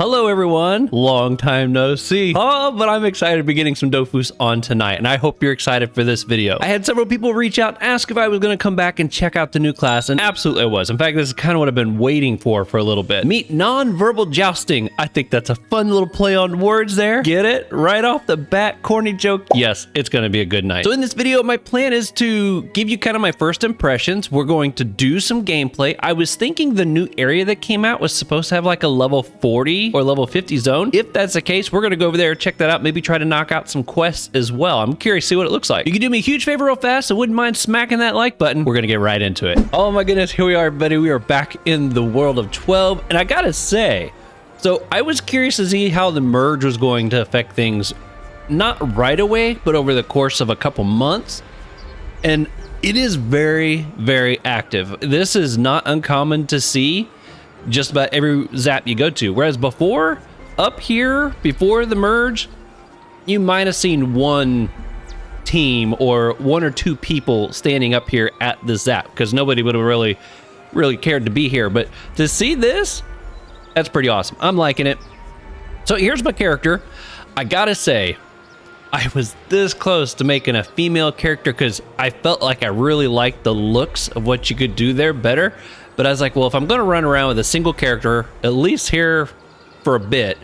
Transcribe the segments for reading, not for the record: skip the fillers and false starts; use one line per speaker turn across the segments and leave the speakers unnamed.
Hello everyone, long time no see. Oh, but I'm excited to be getting some Dofus on tonight, and I hope you're excited for this video. I had several people reach out, ask if I was going to come back and check out the new class, and absolutely I was. In fact, this is kind of what I've been waiting for a little bit. Meet Nonverbal-Jousting. I think that's a fun little play on words there. Get it? Right off the bat, corny joke. Yes, it's going to be a good night. So in this video, my plan is to give you kind of my first impressions. We're going to do some gameplay. I was thinking the new area that came out was supposed to have like a level 40 or level 50 zone. If that's the case, we're going to go over there, check that out, maybe try to knock out some quests as well. I'm curious to see what it looks like. You can do me a huge favor real fast, so wouldn't mind smacking that like button. We're going to get right into it. Oh my goodness, here we are, everybody. We are back in the world of 12, and I gotta say, so I was curious to see how the merge was going to affect things, not right away, but over the course of a couple months, and it is very, very active. This is not uncommon to see just about every zap you go to, whereas before, up here, before the merge, you might have seen one team or one or two people standing up here at the zap because nobody would have really cared to be here. But to see this, that's pretty awesome. I'm liking it. So here's my character. I gotta say, I was this close to making a female character because I felt like I really liked the looks of what you could do there better. But I was like, well, if I'm going to run around with a single character, at least here for a bit,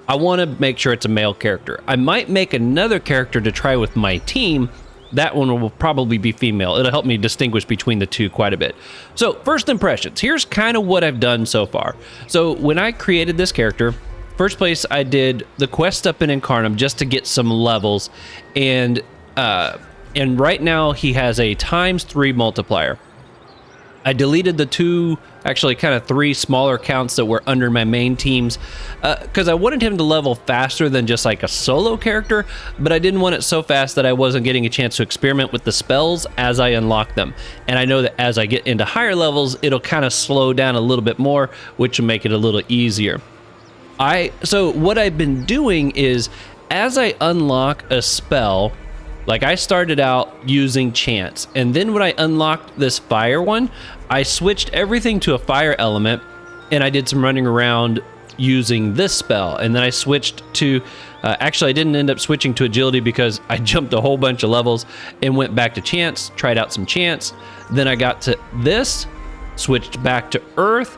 I want to make sure it's a male character. I might make another character to try with my team. That one will probably be female. It'll help me distinguish between the two quite a bit. So first impressions, here's kind of what I've done so far. So when I created this character, first place I did the quest up in Incarnum just to get some levels. And right now he has a ×3 multiplier. I deleted the two, actually kind of three smaller counts that were under my main teams because I wanted him to level faster than just like a solo character, but I didn't want it so fast that I wasn't getting a chance to experiment with the spells as I unlock them. And I know that as I get into higher levels, it'll kind of slow down a little bit more, which will make it a little easier. So what I've been doing is as I unlock a spell, like I started out using chance, and then when I unlocked this fire one, I switched everything to a fire element, and I did some running around using this spell, and then I switched to, actually I didn't end up switching to agility because I jumped a whole bunch of levels and went back to chance, tried out some chance, then I got to this, switched back to earth.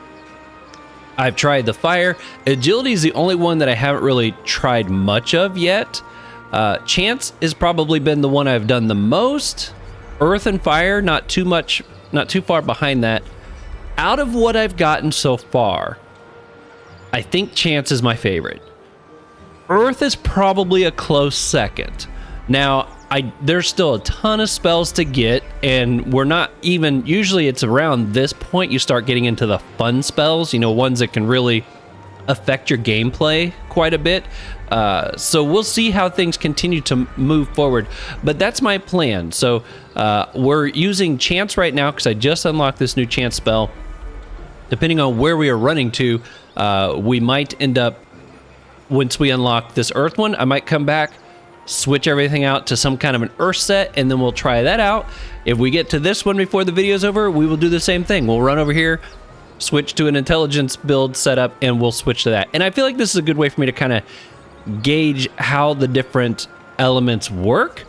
I've tried the fire. Agility is the only one that I haven't really tried much of yet. Chance has probably been the one I've done the most. Earth and fire, not too far behind that. Out of what I've gotten so far, I think chance is my favorite. Earth is probably a close second. Now, there's still a ton of spells to get, and we're not even, usually it's around this point you start getting into the fun spells, you know, ones that can really affect your gameplay quite a bit. So we'll see how things continue to move forward, but that's my plan. So we're using chance right now because I just unlocked this new chance spell. Depending on where we are running to, we might end up, once we unlock this earth one, I might come back, switch everything out to some kind of an earth set, and then we'll try that out. If we get to this one before the video's over, we will do the same thing. We'll run over here, switch to an intelligence build setup, and we'll switch to that. And I feel like this is a good way for me to kind of gauge how the different elements work.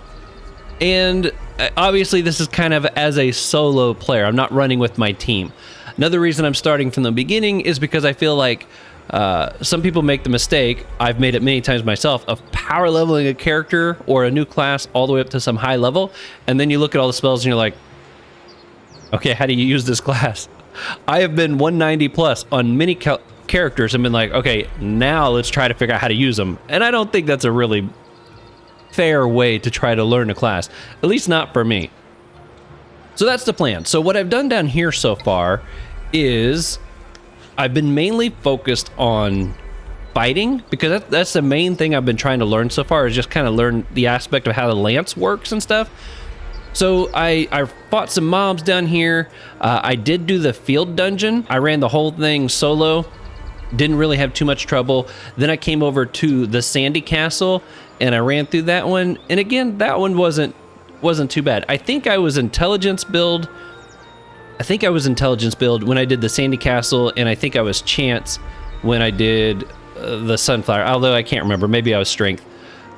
And obviously this is kind of as a solo player. I'm not running with my team. Another reason I'm starting from the beginning is because I feel like some people make the mistake, I've made it many times myself, of power leveling a character or a new class all the way up to some high level, and then you look at all the spells and you're like, okay, how do you use this class? I have been 190 plus on many characters and been like, okay, now let's try to figure out how to use them. And I don't think that's a really fair way to try to learn a class, at least not for me. So that's the plan. So what I've done down here so far is I've been mainly focused on fighting because that's the main thing I've been trying to learn so far, is just kind of learn the aspect of how the lance works and stuff. So I fought some mobs down here. I did do the field dungeon. I ran the whole thing solo. Didn't really have too much trouble. Then I came over to the Sandy Castle and I ran through that one. And again, that one wasn't too bad. I think I was intelligence build. when I did the Sandy Castle, and I think I was chance when I did the sunflower, although I can't remember. Maybe I was strength.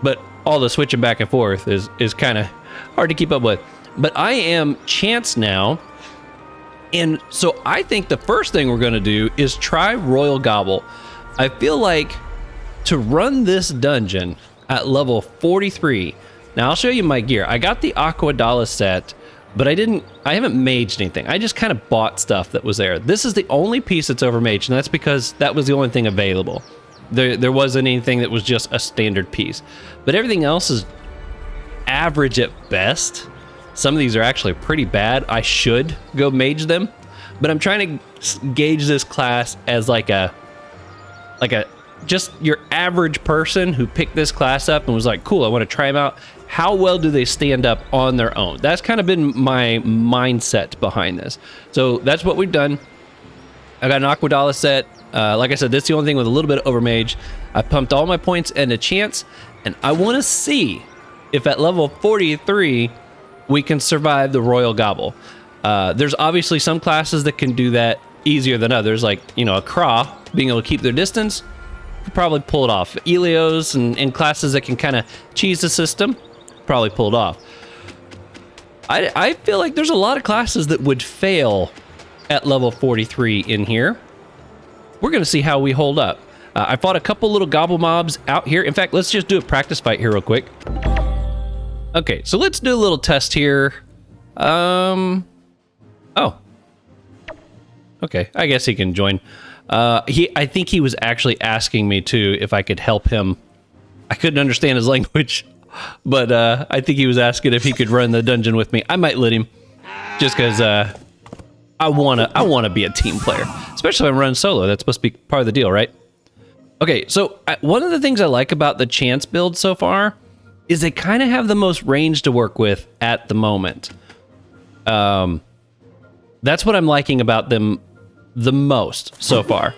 But all the switching back and forth is kind of hard to keep up with. But I am chance now. And so I think the first thing we're going to do is try Royal Gobble. I feel like to run this dungeon at level 43. Now I'll show you my gear. I got the Aquadala set, but I haven't maged anything. I just kind of bought stuff that was there. This is the only piece that's over maged, and that's because that was the only thing available. There wasn't anything that was just a standard piece. But everything else is average at best. Some of these are actually pretty bad. I should go mage them, but I'm trying to gauge this class as like a just your average person who picked this class up and was like, cool, I want to try them out. How well do they stand up on their own? That's kind of been my mindset behind this. So that's what we've done. I got an Aquadala set. Like I said, this is the only thing with a little bit of overmage. I pumped all my points into chance, and I want to see if at level 43 we can survive the Royal Gobble. There's obviously some classes that can do that easier than others, like, you know, a Craw, being able to keep their distance, could probably pull it off. Elios and classes that can kind of cheese the system, probably pull it off. I feel like there's a lot of classes that would fail at level 43 in here. We're going to see how we hold up. I fought a couple little gobble mobs out here. In fact, let's just do a practice fight here real quick. Okay, so let's do a little test here. Oh. Okay, I guess he can join. I think he was actually asking me too if I could help him. I couldn't understand his language, but I think he was asking if he could run the dungeon with me. I might let him, just because I wanna be a team player, especially when I'm running solo. That's supposed to be part of the deal, right? Okay, so one of the things I like about the chance build so far is they kind of have the most range to work with at the moment. That's what I'm liking about them the most so far.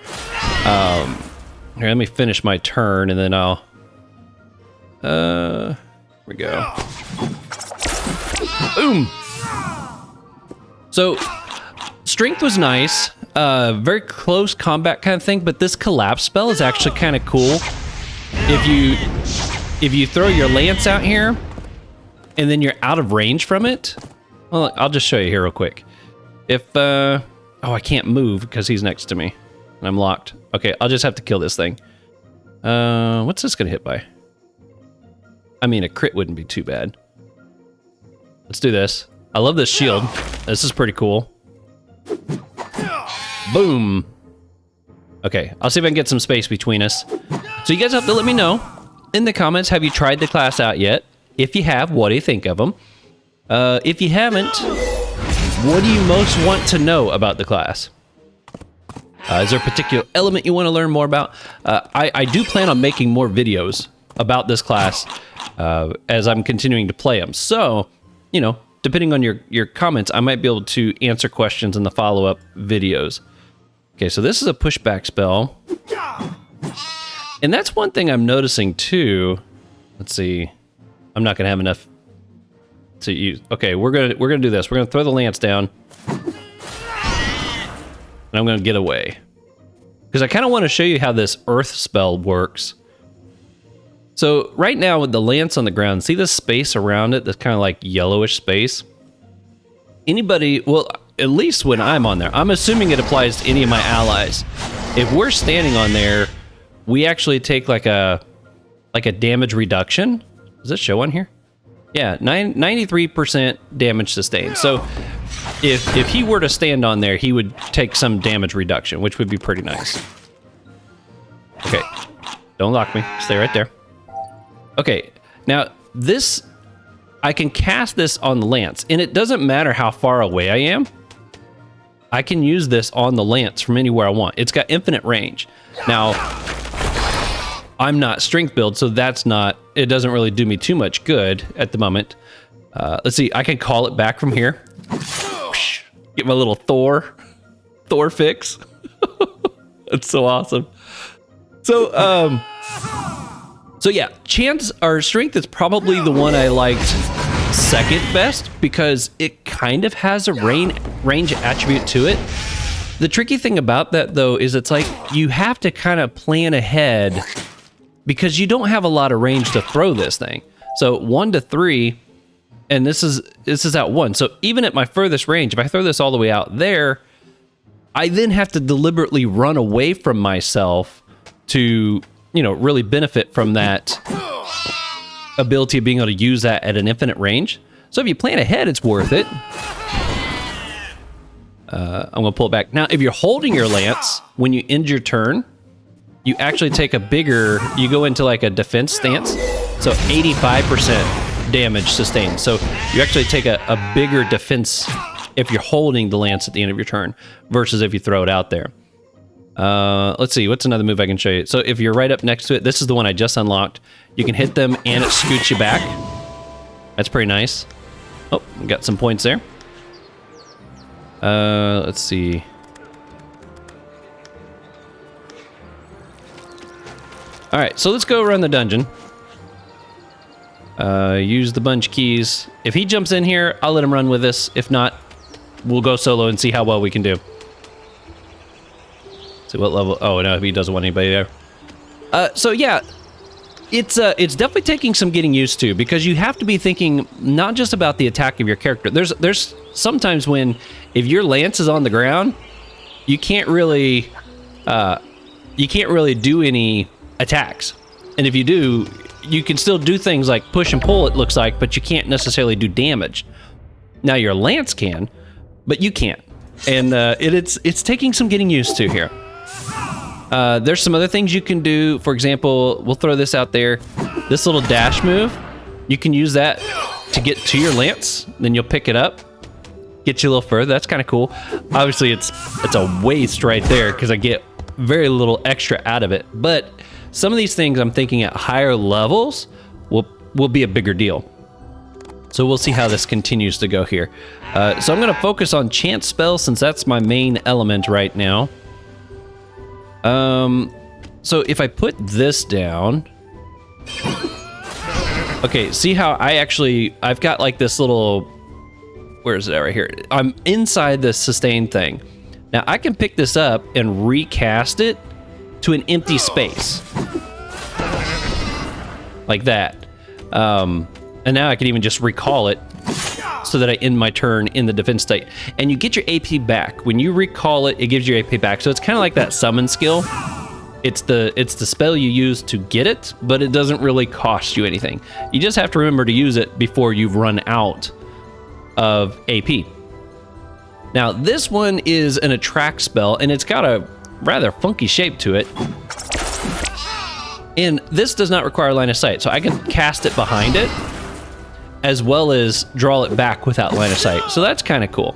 Here, let me finish my turn and then I'll... here we go. Boom! So, strength was nice. Very close combat kind of thing, but this collapse spell is actually kind of cool. If you throw your lance out here, and then you're out of range from it, well, I'll just show you here real quick. If, oh, I can't move because he's next to me, and I'm locked. Okay, I'll just have to kill this thing. What's this gonna hit by? I mean, a crit wouldn't be too bad. Let's do this. I love this shield. This is pretty cool. Boom. Okay, I'll see if I can get some space between us. So you guys have to let me know in the comments, have you tried the class out yet? If you have, what do you think of them? If you haven't, what do you most want to know about the class? Is there a particular element you want to learn more about? I do plan on making more videos about this class as I'm continuing to play them. So, you know, depending on your comments, I might be able to answer questions in the follow-up videos. Okay, so this is a pushback spell. And that's one thing I'm noticing too. Let's see. I'm not gonna have enough to use. Okay, we're gonna do this. We're gonna throw the lance down. And I'm gonna get away. Because I kind of want to show you how this earth spell works. So right now with the lance on the ground, see this space around it, this kind of like yellowish space? Anybody, well, at least when I'm on there, I'm assuming it applies to any of my allies. If we're standing on there, we actually take like a damage reduction. Does this show on here? Yeah, 93% damage sustained. So if he were to stand on there, he would take some damage reduction, which would be pretty nice. Okay, don't lock me, stay right there. Okay, now this, I can cast this on the lance, and it doesn't matter how far away I am. I can use this on the lance from anywhere I want. It's got infinite range. Now, I'm not strength build, so that's not, it doesn't really do me too much good at the moment. Let's see, I can call it back from here. Get my little Thor fix. That's so awesome. So yeah, chance or strength is probably the one I liked second best because it kind of has a range attribute to it. The tricky thing about that, though, is it's like you have to kind of plan ahead because you don't have a lot of range to throw this thing. So 1 to 3, and this is at 1. So even at my furthest range, if I throw this all the way out there, I then have to deliberately run away from myself to, you know, really benefit from that ability of being able to use that at an infinite range. So if you plan ahead, it's worth it. I'm gonna pull it back. Now, if you're holding your lance, when you end your turn, you actually take a bigger, you go into like a defense stance. So 85% damage sustained. So you actually take a bigger defense if you're holding the lance at the end of your turn versus if you throw it out there. Let's see, what's another move I can show you? So if you're right up next to it, this is the one I just unlocked. You can hit them and it scoots you back. That's pretty nice. Oh, we got some points there. Let's see. All right, so let's go around the dungeon. Use the bunch keys. If he jumps in here, I'll let him run with us. If not, we'll go solo and see how well we can do. See what level. Oh no, he doesn't want anybody there. So yeah, it's definitely taking some getting used to because you have to be thinking not just about the attack of your character. There's sometimes when if your lance is on the ground, you can't really do any attacks, and if you do, you can still do things like push and pull. It looks like, but you can't necessarily do damage. Now your lance can, but you can't, and it's taking some getting used to here. There's some other things you can do. For example, we'll throw this out there. This little dash move, you can use that to get to your lance. Then you'll pick it up, get you a little further. That's kind of cool. Obviously, it's a waste right there because I get very little extra out of it. But some of these things I'm thinking at higher levels will be a bigger deal. So we'll see how this continues to go here. So I'm going to focus on chance spells since that's my main element right now. So if I put this down, okay, see how I've got like this little, where is it at right here? I'm inside the sustain thing. Now I can pick this up and recast it to an empty space. Like that. And now I can even just recall it so that I end my turn in the defense state. And you get your AP back. When you recall it, it gives you AP back. So it's kind of like that summon skill. It's the spell you use to get it, but it doesn't really cost you anything. You just have to remember to use it before you've run out of AP. Now, this one is an attract spell, and it's got a rather funky shape to it. And this does not require line of sight, so I can cast it behind it, as well as draw it back without line of sight. So that's kind of cool.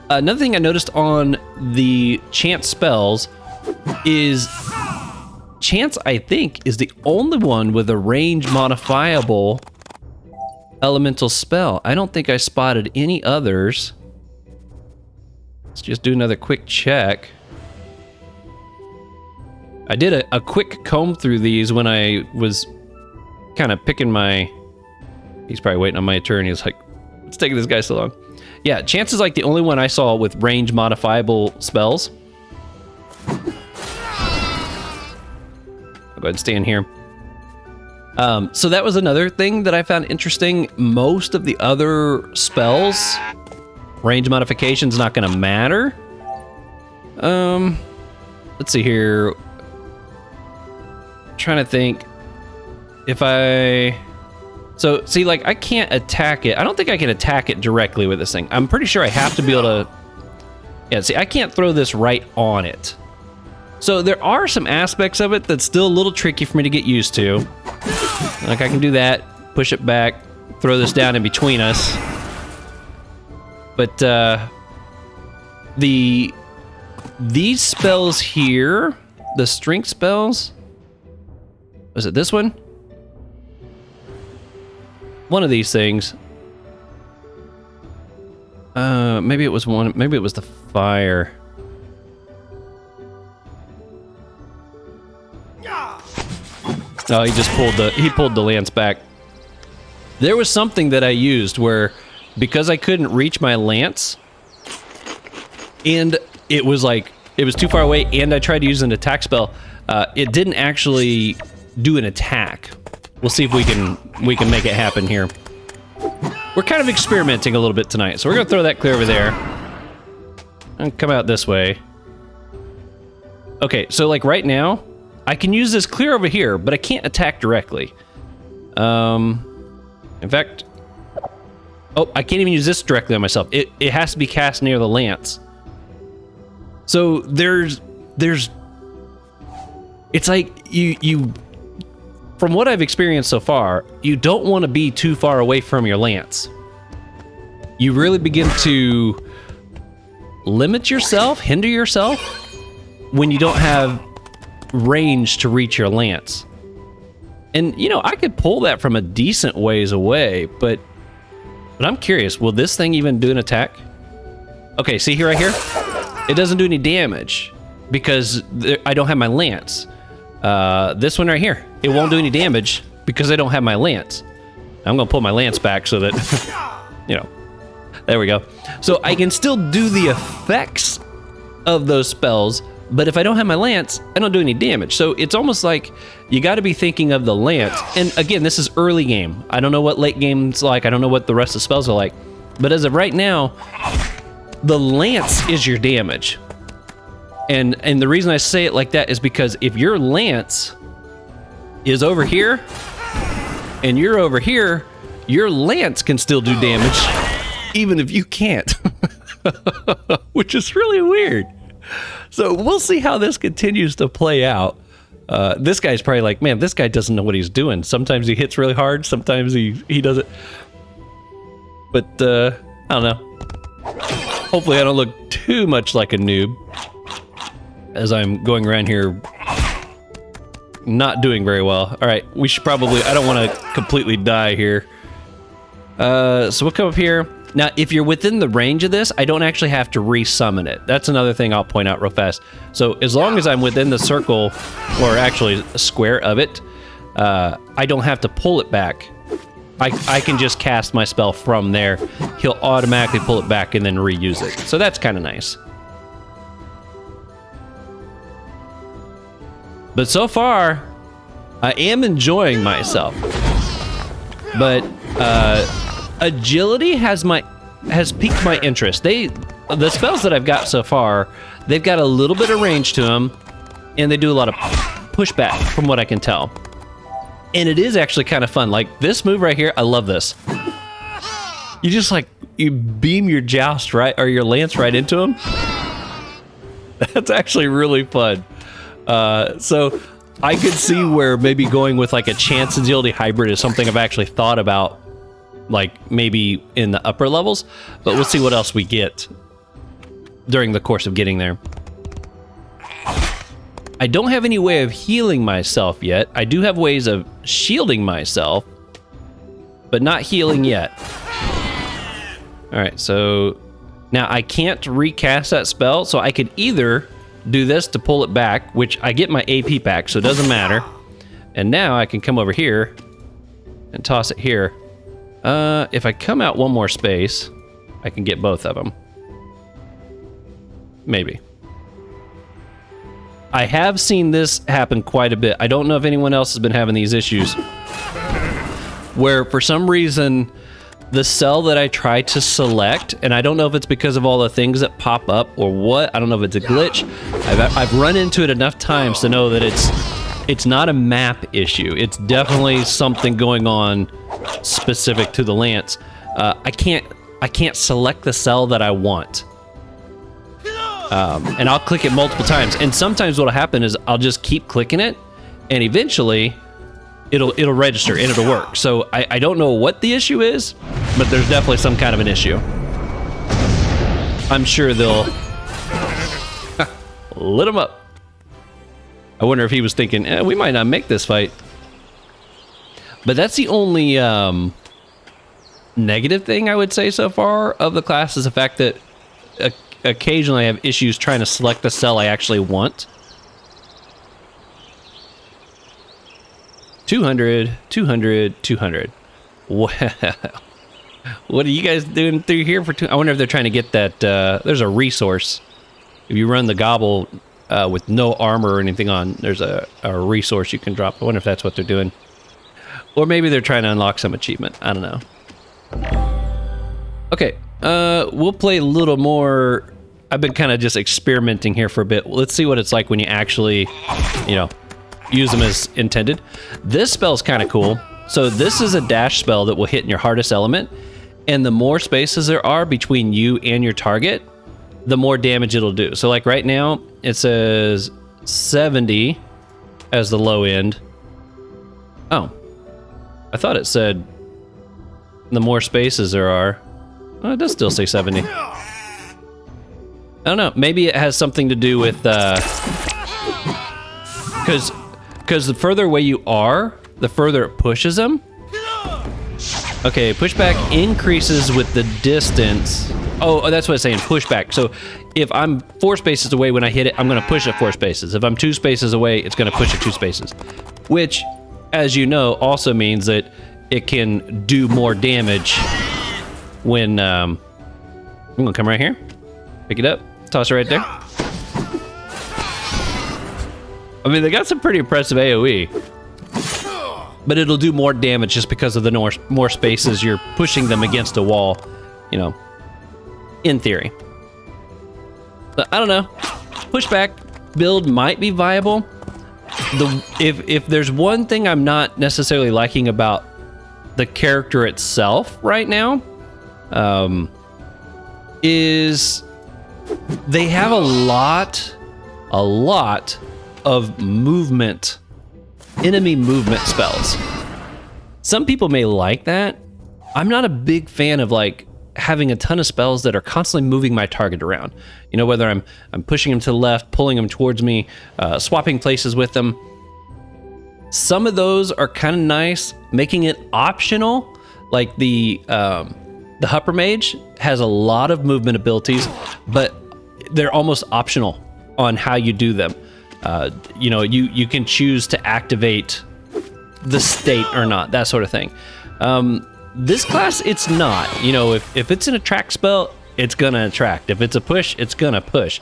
Another thing I noticed on the chance spells is chance, I think, is the only one with a range modifiable elemental spell. I don't think I spotted any others. Let's just do another quick check. I did a quick comb through these when I was kind of picking my... He's probably waiting on my turn. He's like, what's taking this guy so long? Yeah, chance is like the only one I saw with range modifiable spells. I'll go ahead and stay in here. So that was another thing that I found interesting. Most of the other spells, range modification's not going to matter. Let's see here. Trying to think if I... So, see, like, I can't attack it. I don't think I can attack it directly with this thing. I'm pretty sure I have to be able to... Yeah, see, I can't throw this right on it. So there are some aspects of it that's still a little tricky for me to get used to. Like, I can do that, push it back, throw this down in between us. But, these spells here, the strength spells... Was it this one? One of these things. Maybe it was one. Maybe it was the fire. Oh, he pulled the lance back. There was something that I used where, because I couldn't reach my lance, and it was like it was too far away, and I tried to use an attack spell. It didn't actually do an attack. We'll see if we can make it happen here. We're kind of experimenting a little bit tonight, so we're gonna throw that clear over there and come out this way. Okay, so like right now, I can use this clear over here, but I can't attack directly. In fact, oh, I can't even use this directly on myself. It has to be cast near the lance. So there's it's like you from what I've experienced so far, you don't want to be too far away from your lance. You really begin to limit yourself, hinder yourself when you don't have range to reach your lance. And you know, I could pull that from a decent ways away, but I'm curious, will this thing even do an attack? Okay, see here, right here? It doesn't do any damage because I don't have my lance. This one right here, it won't do any damage because I don't have my lance. I'm gonna pull my lance back so that, you know, there we go. So I can still do the effects of those spells, but if I don't have my lance, I don't do any damage. So it's almost like you gotta be thinking of the lance. And again, this is early game. I don't know what late game's like. I don't know what the rest of the spells are like. But as of right now, the lance is your damage. And the reason I say it like that is because if your lance is over here and you're over here, your lance can still do damage even if you can't, which is really weird. So we'll see how this continues to play out. This guy's probably like, man, this guy doesn't know what he's doing. Sometimes he hits really hard, sometimes he doesn't. But I don't know. Hopefully I don't look too much like a noob as I'm going around here not doing very well. All right, we should probably, I don't want to completely die here. So we'll come up here. Now, if you're within the range of this, I don't actually have to resummon it. That's another thing I'll point out real fast. So as long as I'm within the circle, or actually a square of it, I don't have to pull it back. I can just cast my spell from there. He'll automatically pull it back and then reuse it. So that's kind of nice. But so far, I am enjoying myself. But agility has piqued my interest. The spells that I've got so far, they've got a little bit of range to them, and they do a lot of pushback from what I can tell. And it is actually kind of fun. Like this move right here, I love this. You just like, you beam your joust right, or your lance right into him. That's actually really fun. So I could see where maybe going with like a chance agility hybrid is something I've actually thought about, like maybe in the upper levels, but we'll see what else we get during the course of getting there. I don't have any way of healing myself yet. I do have ways of shielding myself, but not healing yet. All right, so now I can't recast that spell, so I could either do this to pull it back, which I get my AP back, so it doesn't matter. And now I can come over here and toss it here. If I come out one more space, I can get both of them. Maybe. I have seen this happen quite a bit. I don't know if anyone else has been having these issues where for some reason the cell that I try to select, and I don't know if it's because of all the things that pop up or what, I don't know if it's a glitch. I've run into it enough times to know that it's not a map issue. It's definitely something going on specific to the lance. I can't select the cell that I want. And I'll click it multiple times, and sometimes what'll happen is I'll just keep clicking it, and eventually it'll register and it'll work. So I don't know what the issue is, but there's definitely some kind of an issue. I'm sure they'll lit him up. I wonder if he was thinking, we might not make this fight. But that's the only negative thing I would say so far of the class, is the fact that occasionally I have issues trying to select the cell I actually want. 200, 200, 200. Well, what are you guys doing through here for two? I wonder if they're trying to get that, there's a resource if you run the gobble with no armor or anything on, there's a resource you can drop. I wonder if that's what they're doing. Or maybe they're trying to unlock some achievement. I don't know. Okay, we'll play a little more. I've been kind of just experimenting here for a bit. Let's see what it's like when you actually, you know, use them as intended. This spell's kind of cool. So this is a dash spell that will hit in your hardest element, and the more spaces there are between you and your target, the more damage it'll do. So like right now, it says 70 as the low end. Oh, I thought it said the more spaces there are. Oh, it does still say 70. I don't know. Maybe it has something to do with because the further away you are, the further it pushes them. Okay, pushback increases with the distance. Oh, that's what it's saying, pushback. So if I'm 4 spaces away when I hit it, I'm gonna push it 4 spaces. If I'm 2 spaces away, it's gonna push it 2 spaces. Which, as you know, also means that it can do more damage when, I'm gonna come right here, pick it up, toss it right there. I mean, they got some pretty impressive AoE. But it'll do more damage just because of the more spaces you're pushing them against a wall, you know, in theory. But I don't know. Pushback build might be viable. If there's one thing I'm not necessarily liking about the character itself right now, is they have a lot of movement. Enemy movement spells. Some people may like that. I'm not a big fan of like having a ton of spells that are constantly moving my target around. You know, whether I'm pushing them to the left, pulling them towards me, swapping places with them. Some of those are kind of nice, making it optional. Like the Hupper Mage has a lot of movement abilities, but they're almost optional on how you do them. You know, you can choose to activate the state or not, that sort of thing. This class, it's not. You know, if it's an attract spell, it's gonna attract. If it's a push, it's gonna push.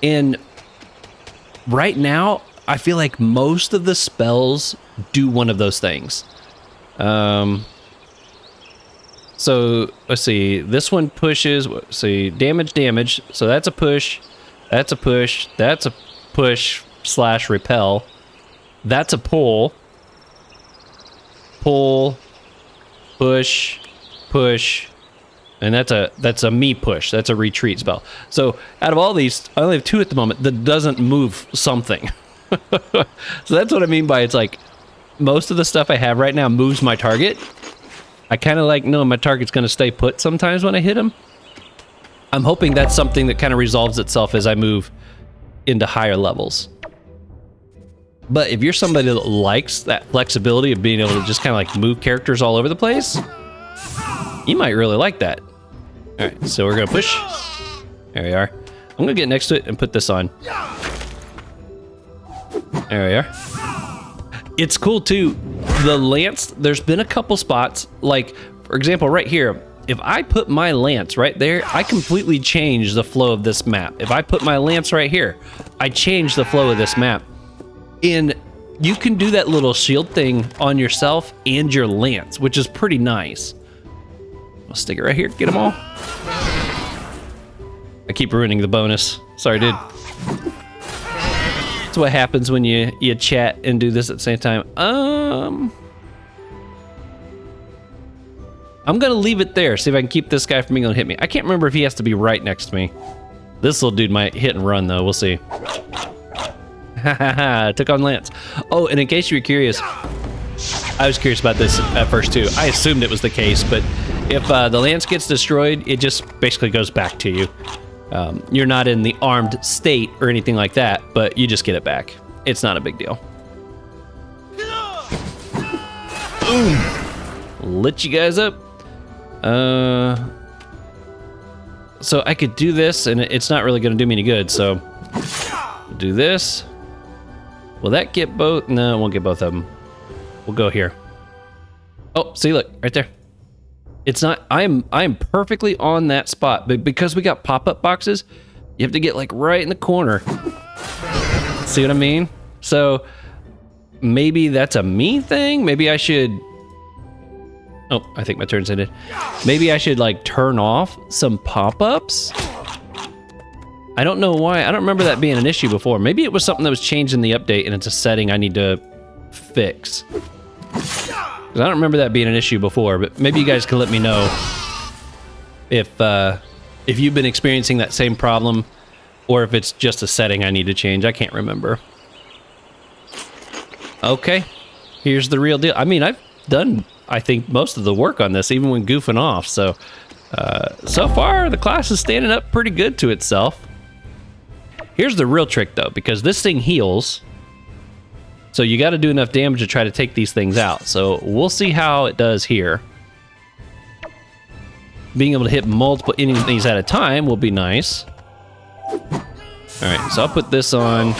And right now, I feel like most of the spells do one of those things. So let's see. This one pushes. Let's see, damage. So that's a push. That's a push. That's a push / repel. That's a pull, push, and that's a me push. That's a retreat spell. So out of all these, I only have 2 at the moment that doesn't move something. So that's what I mean by it's like most of the stuff I have right now moves my target. I kind of like know my target's going to stay put sometimes when I hit him. I'm hoping that's something that kind of resolves itself as I move into higher levels. But if you're somebody that likes that flexibility of being able to just kind of like move characters all over the place, you might really like that. All right, so we're gonna push. There we are. I'm gonna get next to it and put this on. There we are. It's cool too. The lance, there's been a couple spots, like for example, right here, if I put my lance right there, I completely change the flow of this map. If I put my lance right here, I change the flow of this map. And you can do that little shield thing on yourself and your lance, which is pretty nice. I'll stick it right here, get them all. I keep ruining the bonus. Sorry, dude. That's what happens when you chat and do this at the same time. I'm gonna leave it there, see if I can keep this guy from being able to hit me. I can't remember if he has to be right next to me. This little dude might hit and run though, we'll see. Took on Lance. Oh, and in case you were curious, I was curious about this at first too. I assumed it was the case, but if the Lance gets destroyed, it just basically goes back to you. You're not in the armed state or anything like that, but you just get it back. It's not a big deal. Boom! Lit you guys up. So I could do this, and it's not really going to do me any good, so do this. Will that get both? No, it won't get both of them. We'll go here. Oh, see, look, right there. It's not, I'm perfectly on that spot, but because we got pop-up boxes, You have to get like right in the corner. See what I mean? So maybe that's a me thing. Maybe I should, oh, I think my turn's ended. Maybe I should like turn off some pop-ups. I don't know why. I don't remember that being an issue before. Maybe it was something that was changed in the update and it's a setting I need to fix. Because I don't remember that being an issue before, but maybe you guys can let me know if you've been experiencing that same problem or if it's just a setting I need to change. I can't remember. Okay, here's the real deal. I mean, I've done, I think, most of the work on this, even when goofing off. So, so far, the class is standing up pretty good to itself. Here's the real trick, though, because this thing heals. So you got to do enough damage to try to take these things out. So we'll see how it does here. Being able to hit multiple enemies at a time will be nice. All right, so I'll put this on.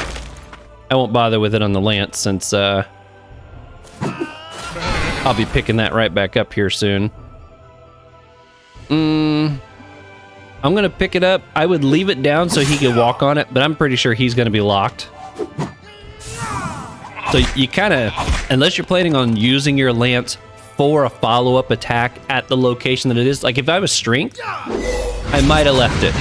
I won't bother with it on the lance since I'll be picking that right back up here soon. I'm gonna pick it up. I would leave it down so he could walk on it, but I'm pretty sure he's gonna be locked. So you kind of, unless you're planning on using your lance for a follow-up attack at the location that it is, like if I was strength, I might have left it.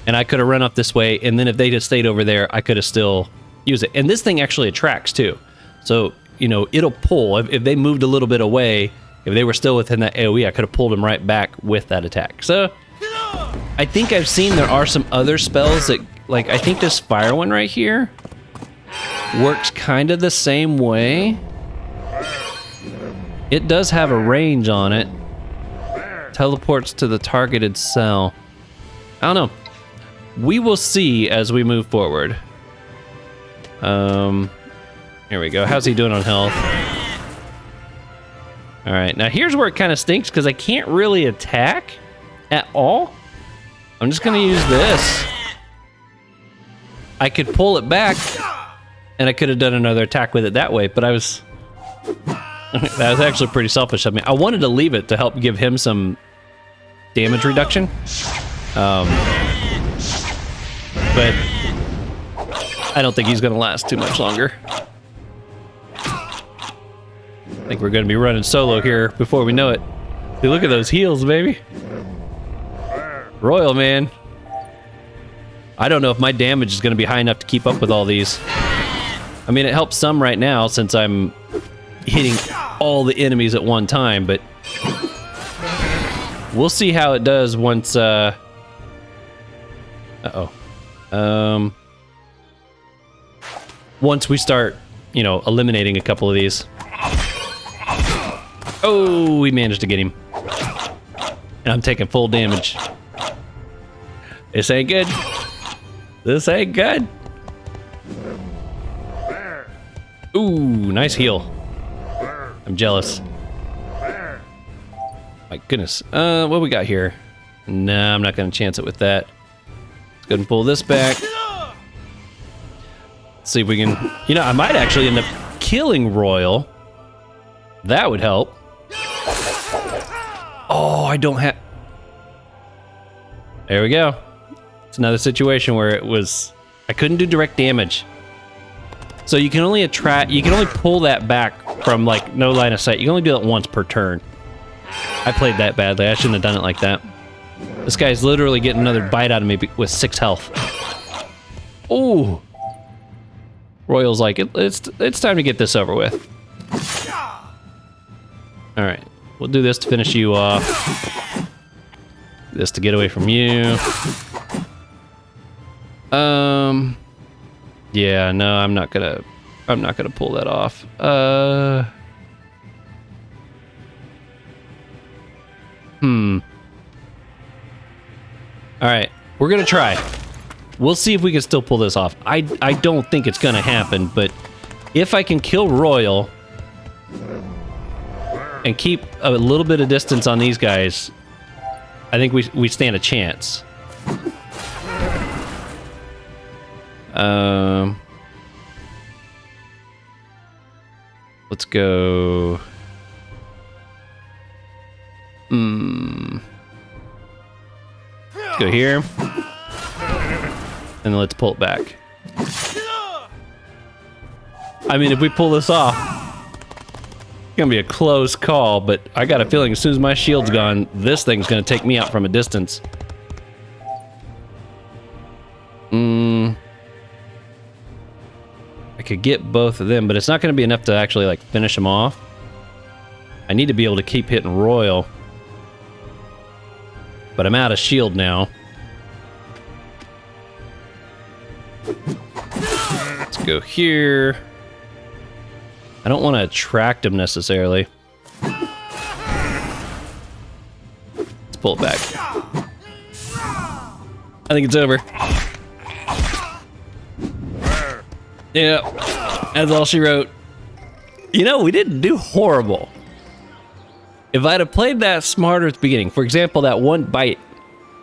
And I could have run up this way, and then if they just stayed over there, I could have still used it. And this thing actually attracts too. So, you know, it'll pull. If they moved a little bit away, if they were still within that AoE, I could have pulled them right back with that attack. So, I think I've seen there are some other spells that, like, I think this fire one right here works kind of the same way. It does have a range on it. Teleports to the targeted cell. I don't know. We will see as we move forward. Here we go. How's he doing on health? All right, now here's where it kind of stinks because I can't really attack at all. I'm just gonna use this. I could pull it back and I could have done another attack with it that way, but that was actually pretty selfish of me. I wanted to leave it to help give him some damage reduction. But I don't think he's gonna last too much longer. I think we're gonna be running solo here before we know it. Hey, look at those heals, baby. Royal, man. I don't know if my damage is gonna be high enough to keep up with all these. I mean, it helps some right now since I'm hitting all the enemies at one time, but we'll see how it does once, once we start, you know, eliminating a couple of these. Oh, we managed to get him. And I'm taking full damage. This ain't good. This ain't good. Ooh, nice heal. I'm jealous. My goodness. What we got here? Nah, I'm not gonna chance it with that. Let's go ahead and pull this back. Let's see if we can, you know, I might actually end up killing Royal. That would help. Oh, I don't have... There we go. It's another situation where it was... I couldn't do direct damage. So you can only pull that back from, like, no line of sight. You can only do that once per turn. I played that badly. I shouldn't have done it like that. This guy's literally getting another bite out of me with 6 health. Ooh. Royal's like, it's time to get this over with. All right, we'll do this to finish you off. This to get away from you. Yeah, no, I'm not gonna pull that off. All right, we're gonna try. We'll see if we can still pull this off. I don't think it's gonna happen, but if I can kill Royal and keep a little bit of distance on these guys, I think we stand a chance. Let's go. Let's go here. And then let's pull it back. I mean, if we pull this off, it's gonna be a close call, but I got a feeling as soon as my shield's gone, this thing's gonna take me out from a distance. I could get both of them, but it's not gonna be enough to actually like finish them off. I need to be able to keep hitting Royal. But I'm out of shield now. Let's go here. I don't want to attract him necessarily. Let's pull it back. I think it's over. Yeah, that's all she wrote. You know, we didn't do horrible. If I'd have played that smarter at the beginning, for example, that one bite,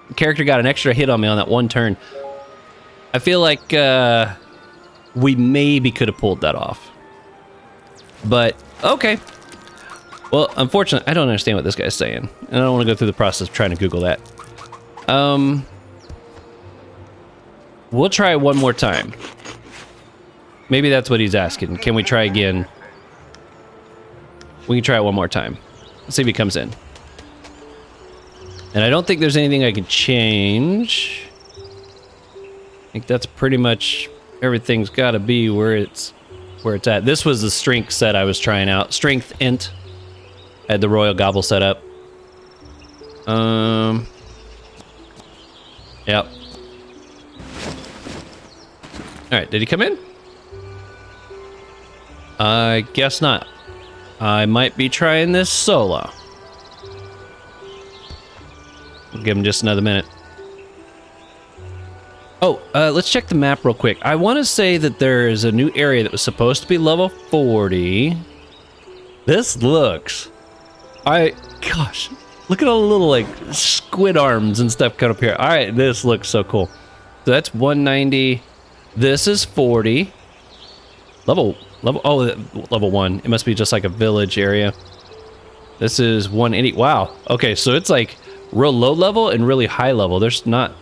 the character got an extra hit on me on that one turn. I feel like we maybe could have pulled that off. But, okay. Well, unfortunately, I don't understand what this guy's saying. And I don't want to go through the process of trying to Google that. We'll try one more time. Maybe that's what he's asking. Can we try again? We can try it one more time. Let's see if he comes in. And I don't think there's anything I can change. I think that's pretty much everything's got to be where it's at. This was the strength set I was trying out. Strength int. I had the Royal Gobble set up. Yep. All right, did he come in? I guess not. I might be trying this solo. We'll give him just another minute. Oh, let's check the map real quick. I want to say that there is a new area that was supposed to be level 40. This looks... Gosh, look at all the little, like, squid arms and stuff coming up here. All right, this looks so cool. So that's 190. This is 40. Level 1. It must be just like a village area. This is 180. Wow. Okay, so it's like real low level and really high level. There's not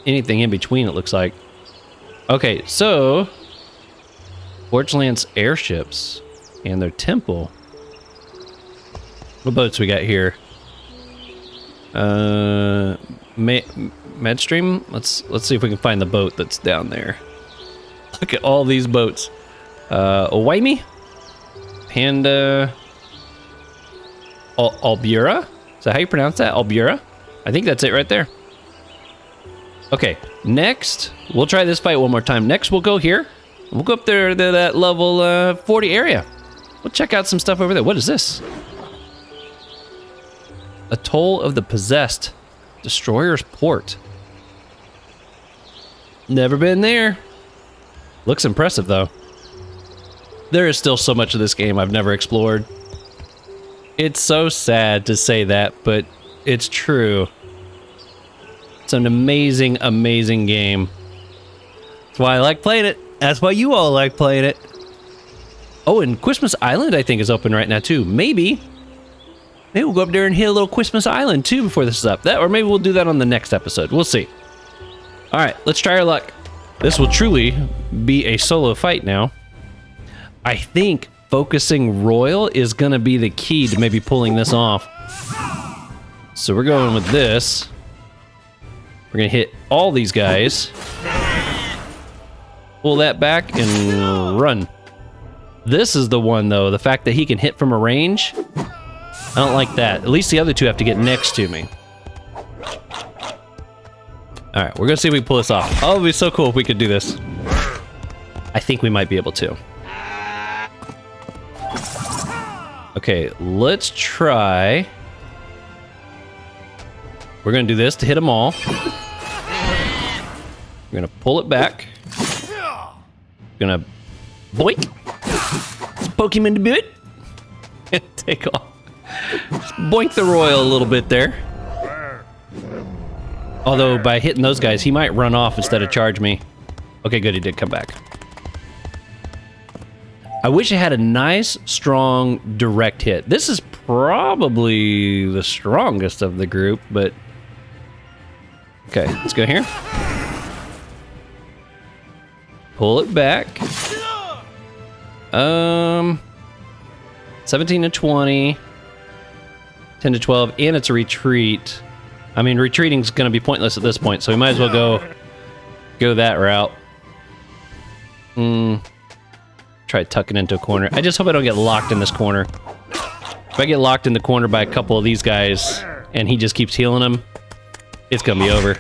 anything in between, it looks like. Okay, so Forgelancer airships and their temple. What boats we got here? Medstream? Let's see if we can find the boat that's down there. Look at all these boats. Owaimi? Panda... Albura? Is that how you pronounce that? Albura? I think that's it right there. Okay, next, we'll try this fight one more time. Next, we'll go here. We'll go up there to that level 40 area. We'll check out some stuff over there. What is this? Atoll of the Possessed. Destroyer's Port. Never been there. Looks impressive, though. There is still so much of this game I've never explored. It's so sad to say that, but it's true. It's an amazing, amazing game. That's why I like playing it. That's why you all like playing it. Oh, and Christmas Island, I think, is open right now, too. Maybe we'll go up there and hit a little Christmas Island, too, before this is up. Or maybe we'll do that on the next episode. We'll see. All right, let's try our luck. This will truly be a solo fight now. I think focusing Royal is going to be the key to maybe pulling this off. So we're going with this. We're going to hit all these guys. Pull that back and run. This is the one, though. The fact that he can hit from a range. I don't like that. At least the other two have to get next to me. All right, we're going to see if we can pull this off. Oh, it would be so cool if we could do this. I think we might be able to. Okay, let's try. We're going to do this to hit them all. We're going to pull it back. We're going to boink. Let's poke him in the butt. And take off. Just boink the Royal a little bit there. Although by hitting those guys, he might run off instead of charge me. Okay, good, he did come back. I wish it had a nice, strong, direct hit. This is probably the strongest of the group, but... Okay, let's go here. Pull it back. 17 to 20. 10 to 12, and it's a retreat. I mean, retreating's gonna be pointless at this point, so we might as well go that route. Try tucking into a corner. I just hope I don't get locked in this corner. If I get locked in the corner by a couple of these guys, and he just keeps healing them, it's gonna be over.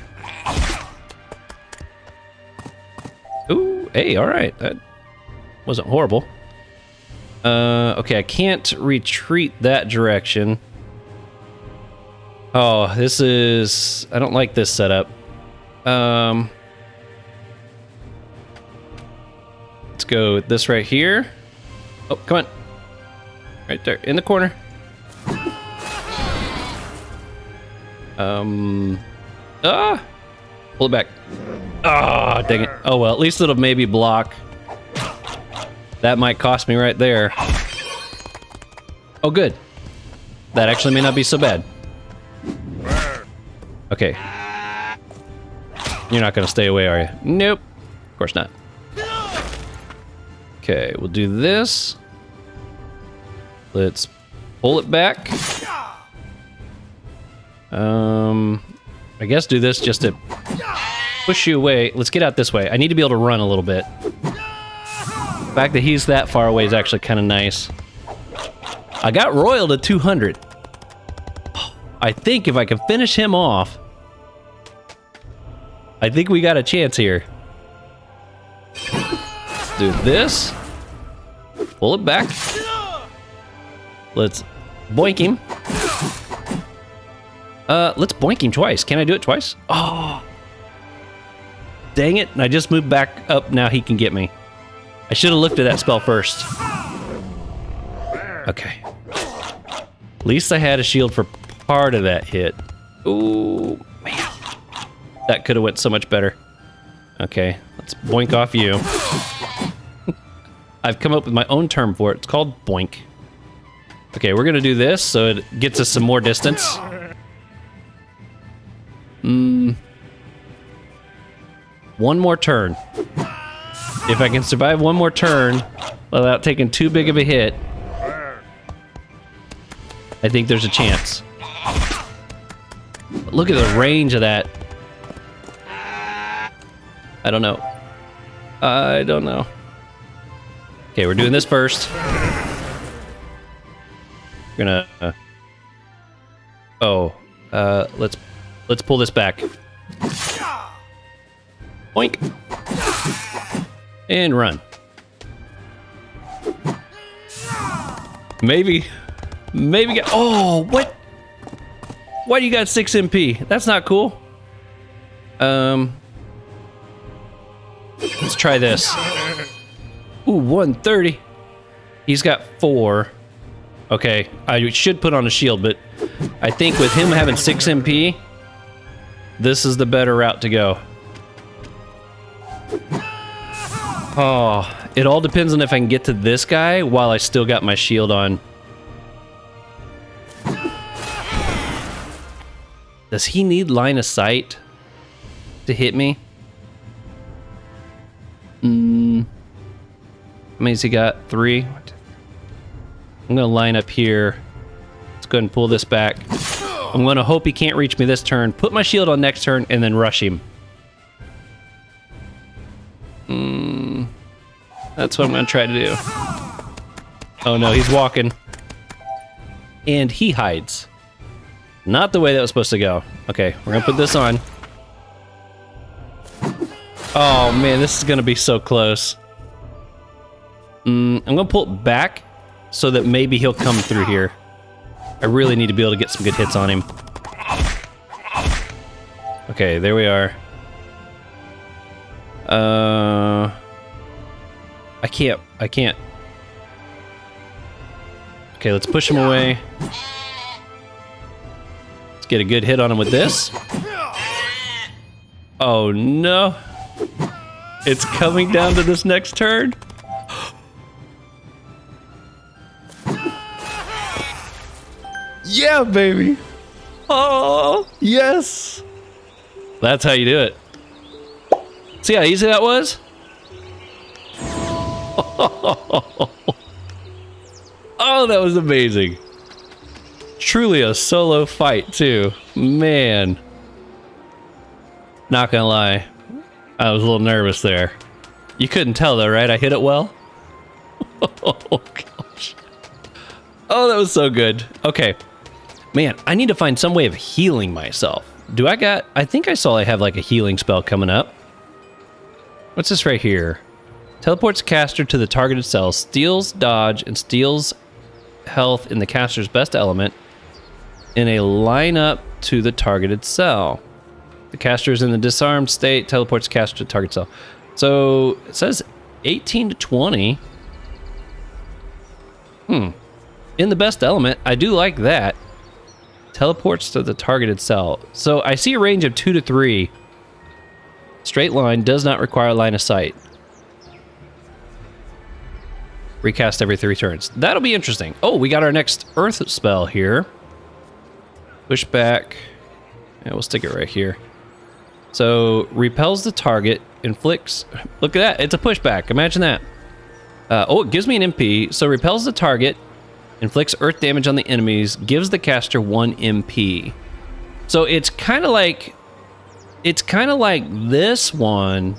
Ooh, hey, all right, that wasn't horrible. Okay, I can't retreat that direction. Oh, this is... I don't like this setup. Let's go with this right here. Oh, come on. Right there, in the corner. Pull it back. Ah, dang it. Oh, well, at least it'll maybe block. That might cost me right there. Oh, good. That actually may not be so bad. Okay. You're not gonna stay away, are you? Nope. Of course not. Okay, we'll do this. Let's pull it back. I guess do this just to push you away. Let's get out this way. I need to be able to run a little bit. The fact that he's that far away is actually kind of nice. I got royal to 200. I think if I can finish him off, I think we got a chance here. Let's do this. Pull it back. Let's boink him. Let's boink him twice. Can I do it twice? Oh. Dang it. And I just moved back up. Now he can get me. I should have looked at that spell first. Okay. At least I had a shield for part of that hit. Ooh, man. That could have went so much better. Okay, let's boink off you. I've come up with my own term for it. It's called boink. Okay, we're gonna do this so it gets us some more distance. One more turn. If I can survive one more turn without taking too big of a hit, I think there's a chance. But look at the range of that. I don't know. I don't know. Okay, we're doing this first. We're gonna... let's pull this back. Boink. And run. Maybe get... Oh, what? Why do you got 6 MP? That's not cool. Let's try this. Ooh, 130. He's got 4. Okay, I should put on a shield, but I think with him having 6 MP, this is the better route to go. Oh, it all depends on if I can get to this guy while I still got my shield on. Does he need line of sight to hit me? How many's he got? 3. I'm gonna line up here. Let's go ahead and pull this back. I'm gonna hope he can't reach me this turn, put my shield on next turn, and then rush him. That's what I'm gonna try to do. Oh no, he's walking. And he hides. Not the way that was supposed to go. Okay, we're gonna put this on. Oh man, this is gonna be so close. I'm gonna pull it back so that maybe he'll come through here. I really need to be able to get some good hits on him. Okay, there we are. I can't. Okay, let's push him away. Let's get a good hit on him with this. Oh no. It's coming down to this next turn. Yeah, baby. Oh, yes. That's how you do it. See how easy that was? Oh, that was amazing. Truly a solo fight, too. Man. Not gonna lie. I was a little nervous there. You couldn't tell though, right? I hit it well? Oh, gosh. Oh, that was so good. Okay. Man, I need to find some way of healing myself. I think I saw I have like a healing spell coming up. What's this right here? Teleports caster to the targeted cell, steals dodge, and steals health in the caster's best element in a lineup to the targeted cell. The caster is in the disarmed state, teleports caster to target cell. So it says 18 to 20. In the best element, I do like that. Teleports to the targeted cell. So I see a range of 2 to 3. Straight line does not require line of sight. Recast every 3 turns. That'll be interesting. Oh, we got our next earth spell here. Push back. Yeah, we'll stick it right here. So, repels the target, inflicts... Look at that, it's a pushback. Imagine that. Oh, it gives me an MP. So, repels the target, inflicts earth damage on the enemies, gives the caster 1 MP. So, it's kind of like... It's kind of like this one.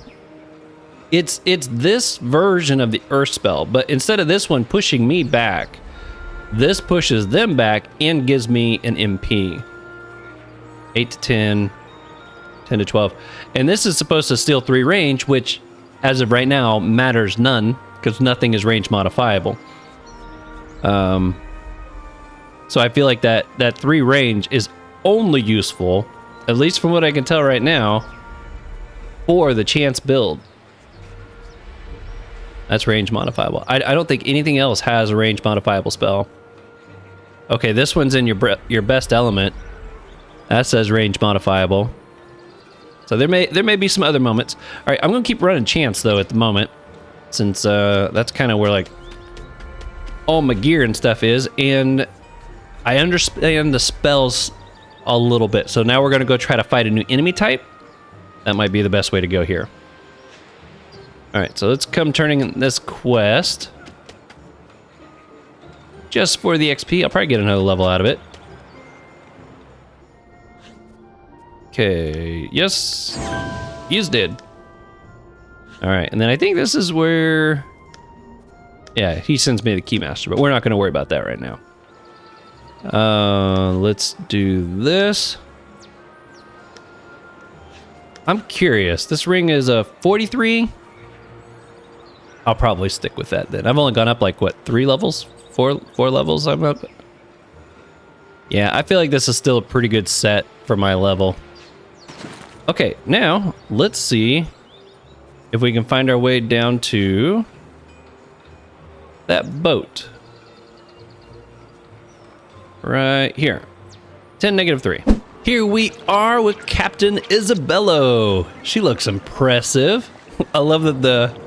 It's this version of the earth spell, but instead of this one pushing me back, this pushes them back and gives me an MP. 8 to 10, 10 to 12. And this is supposed to steal 3 range, which, as of right now, matters none, because nothing is range modifiable. So I feel like that 3 range is only useful, at least from what I can tell right now, for the chance build. That's range modifiable. I don't think anything else has a range modifiable spell. Okay, this one's in your best element. That says range modifiable. So there may be some other moments. All right, I'm gonna keep running chance though at the moment, since that's kind of where like all my gear and stuff is, and I understand the spells a little bit. So now we're gonna go try to fight a new enemy type. That might be the best way to go here. All right, so let's come turning in this quest. Just for the XP, I'll probably get another level out of it. Okay, yes, he's dead. All right, and then I think this is where, yeah, he sends me the Keymaster, but we're not gonna worry about that right now. Let's do this. I'm curious, this ring is a 43. I'll probably stick with that then. I've only gone up like, what, 3 levels? 4 levels I'm up? Yeah, I feel like this is still a pretty good set for my level. Okay, now, let's see if we can find our way down to that boat. Right here. 10 negative 3. Here we are with Captain Isabello. She looks impressive. I love that the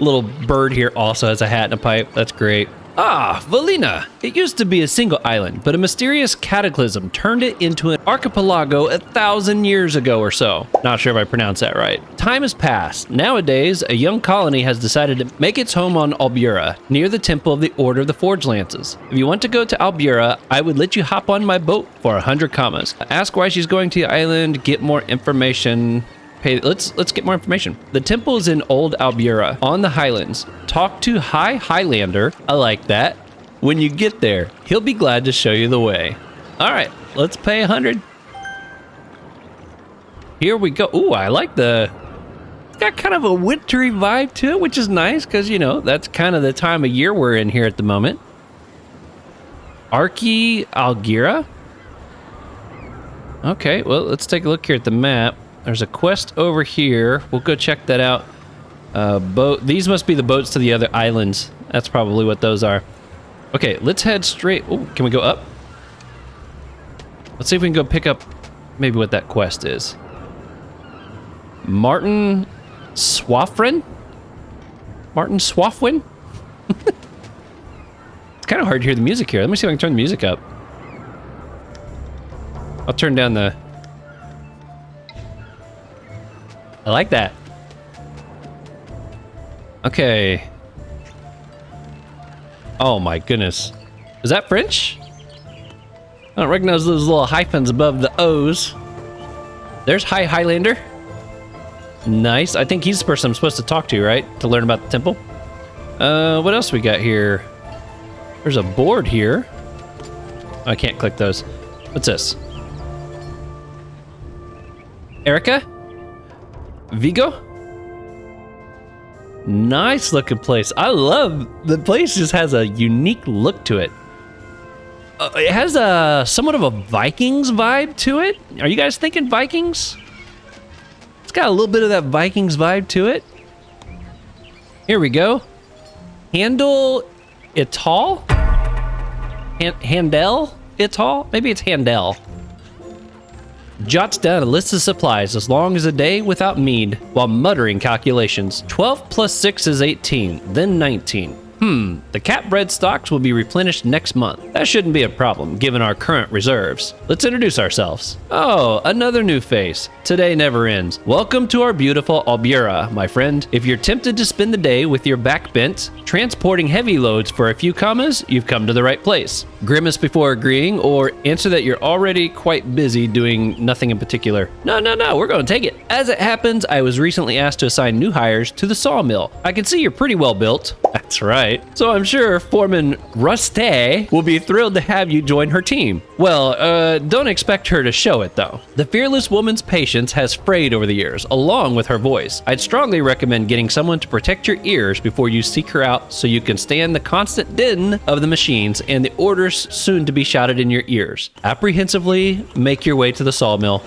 little bird here also has a hat and a pipe. That's great. Ah, Valonia. It used to be a single island, but a mysterious cataclysm turned it into an archipelago 1,000 years ago or so. Not sure if I pronounced that right. Time has passed. Nowadays, a young colony has decided to make its home on Albura, near the temple of the Order of the Forgelances. If you want to go to Albura, I would let you hop on my boat for 100 commas. Ask why she's going to the island, get more information. Hey, let's get more information. The temple is in Old Albura on the Highlands. Talk to High Highlander. I like that. When you get there, he'll be glad to show you the way. All right, let's pay 100. Here we go. Ooh, I like it's got kind of a wintry vibe to it, which is nice because, you know, that's kind of the time of year we're in here at the moment. Archipelago. Okay, well, let's take a look here at the map. There's a quest over here. We'll go check that out. Boat. These must be the boats to the other islands. That's probably what those are. Okay, let's head straight. Oh, can we go up? Let's see if we can go pick up maybe what that quest is. Martin Swaffrin? Martin Swaffwin? It's kind of hard to hear the music here. Let me see if I can turn the music up. I'll turn down the... I like that. Okay. Oh my goodness. Is that French? I don't recognize those little hyphens above the O's. There's High Highlander. Nice. I think he's the person I'm supposed to talk to, right? To learn about the temple. What else we got here? There's a board here. I can't click those. What's this? Erica? Vigo? Nice looking place. I love the place. Just has a unique look to it. It has a somewhat of a Vikings vibe to it. Are you guys thinking Vikings? It's got a little bit of that Vikings vibe to it. Here we go. Handel Ital? Handel Ital? Maybe it's Handel. Jots down a list of supplies as long as a day without mead while muttering calculations. 12 plus 6 is 18, then 19. The cat bread stocks will be replenished next month. That shouldn't be a problem, given our current reserves. Let's introduce ourselves. Oh, another new face. Today never ends. Welcome to our beautiful Albura, my friend. If you're tempted to spend the day with your back bent, transporting heavy loads for a few commas, you've come to the right place. Grimace before agreeing, or answer that you're already quite busy doing nothing in particular. No, we're gonna take it. As it happens, I was recently asked to assign new hires to the sawmill. I can see you're pretty well built. That's right. So I'm sure Foreman Ruste will be thrilled to have you join her team. Well, don't expect her to show it though. The fearless woman's patience has frayed over the years, along with her voice. I'd strongly recommend getting someone to protect your ears before you seek her out so you can stand the constant din of the machines and the orders soon to be shouted in your ears. Apprehensively make your way to the sawmill.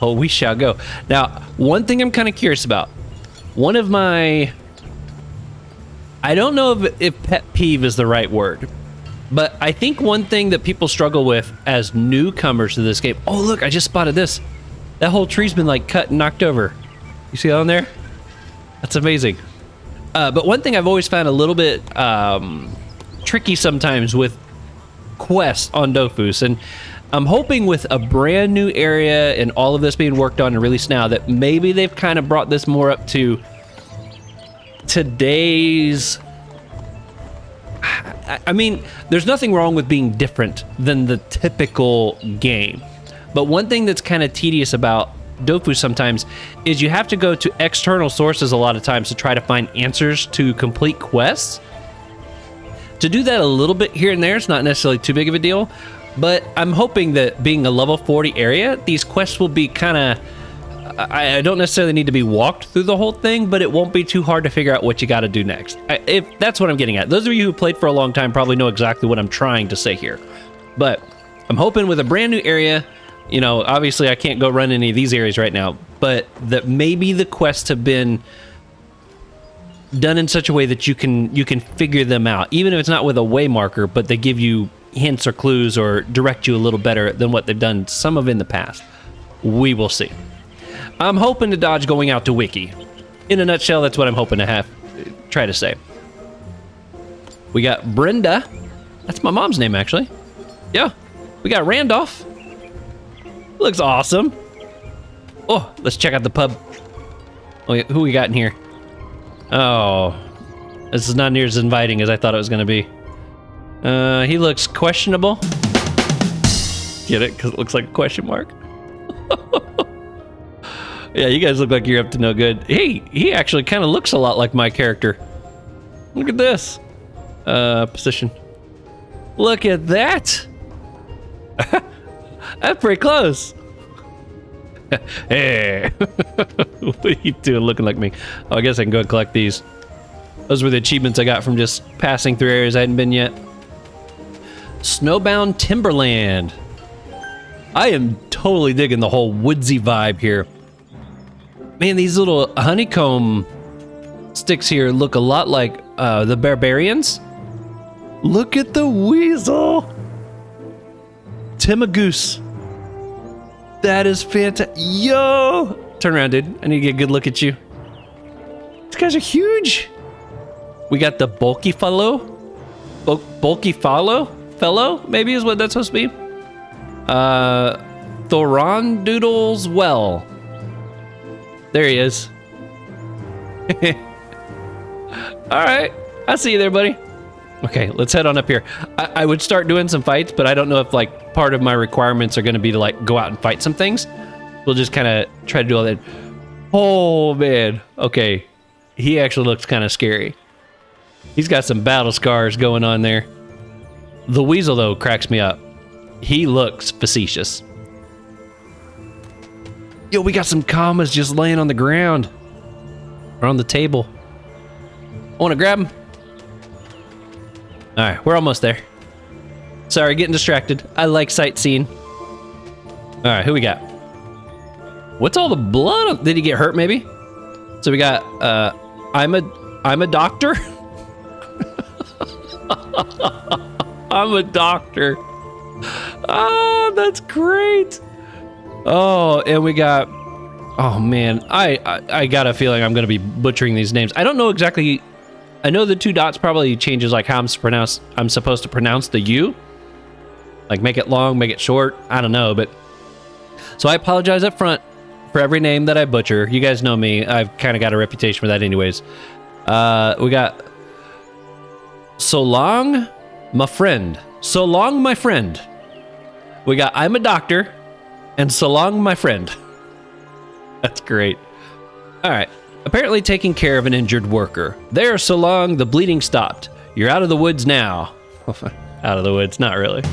Oh, we shall go. Now, one thing I'm kind of curious about. One of my... I don't know if pet peeve is the right word, but I think one thing that people struggle with as newcomers to this game. Oh, look, I just spotted this. That whole tree's been like cut and knocked over. You see that on there? That's amazing. But one thing I've always found a little bit tricky sometimes with quests on Dofus, and I'm hoping with a brand new area and all of this being worked on and released now that maybe they've kind of brought this more up to today's... I mean, there's nothing wrong with being different than the typical game. But one thing that's kind of tedious about Dofus sometimes is you have to go to external sources a lot of times to try to find answers to complete quests. To do that a little bit here and there, it's not necessarily too big of a deal. But I'm hoping that being a level 40 area, these quests will be kind of... I don't necessarily need to be walked through the whole thing, but it won't be too hard to figure out what you got to do next. If that's what I'm getting at. Those of you who played for a long time probably know exactly what I'm trying to say here. But I'm hoping with a brand new area, you know, obviously I can't go run any of these areas right now, but that maybe the quests have been done in such a way that you can figure them out, even if it's not with a way marker, but they give you hints or clues or direct you a little better than what they've done some of in the past. We will see. I'm hoping to dodge going out to Wiki. In a nutshell, that's what I'm hoping to try to say. We got Brenda. That's my mom's name, actually. Yeah. We got Randolph. Looks awesome. Oh, let's check out the pub. Oh, who we got in here? Oh, this is not near as inviting as I thought it was going to be. He looks questionable. Get it? Because it looks like a question mark. Yeah, you guys look like you're up to no good. Hey, he actually kind of looks a lot like my character. Look at this. Position. Look at that. That's pretty close. Hey. What are you doing looking like me? Oh, I guess I can go and collect these. Those were the achievements I got from just passing through areas I hadn't been yet. Snowbound Timberland. I am totally digging the whole woodsy vibe here. Man, these little honeycomb sticks here look a lot like the barbarians. Look at the weasel. Timagoose. That is fantastic. Yo! Turn around, dude. I need to get a good look at you. These guys are huge. We got the bulky fellow. Bulky fellow, maybe is what that's supposed to be. Thoron Doodles Well. There he is. All right. I see you there, buddy. Okay, let's head on up here. I would start doing some fights, but I don't know if like part of my requirements are going to be to like go out and fight some things. We'll just kind of try to do all that. Oh man. Okay. He actually looks kind of scary. He's got some battle scars going on there. The weasel though cracks me up. He looks facetious. Yo, we got some commas just laying on the ground. Or on the table. I want to grab them. All right, we're almost there. Sorry, getting distracted. I like sightseeing. All right, who we got? What's all the blood? Did he get hurt maybe? So we got, I'm a doctor. I'm a doctor. Oh, that's great. Oh, and we got, oh man, I got a feeling I'm gonna be butchering these names. I don't know exactly. I know the 2 dots probably changes like how I'm supposed to pronounce the U. Like make it long, make it short. I don't know, but so I apologize up front for every name that I butcher. You guys know me. I've kind of got a reputation for that anyways. We got so long, my friend. So long, my friend. We got I'm a doctor and so long, my friend. That's great. All right. Apparently taking care of an injured worker. There, so long, the bleeding stopped. You're out of the woods now. Out of the woods, not really.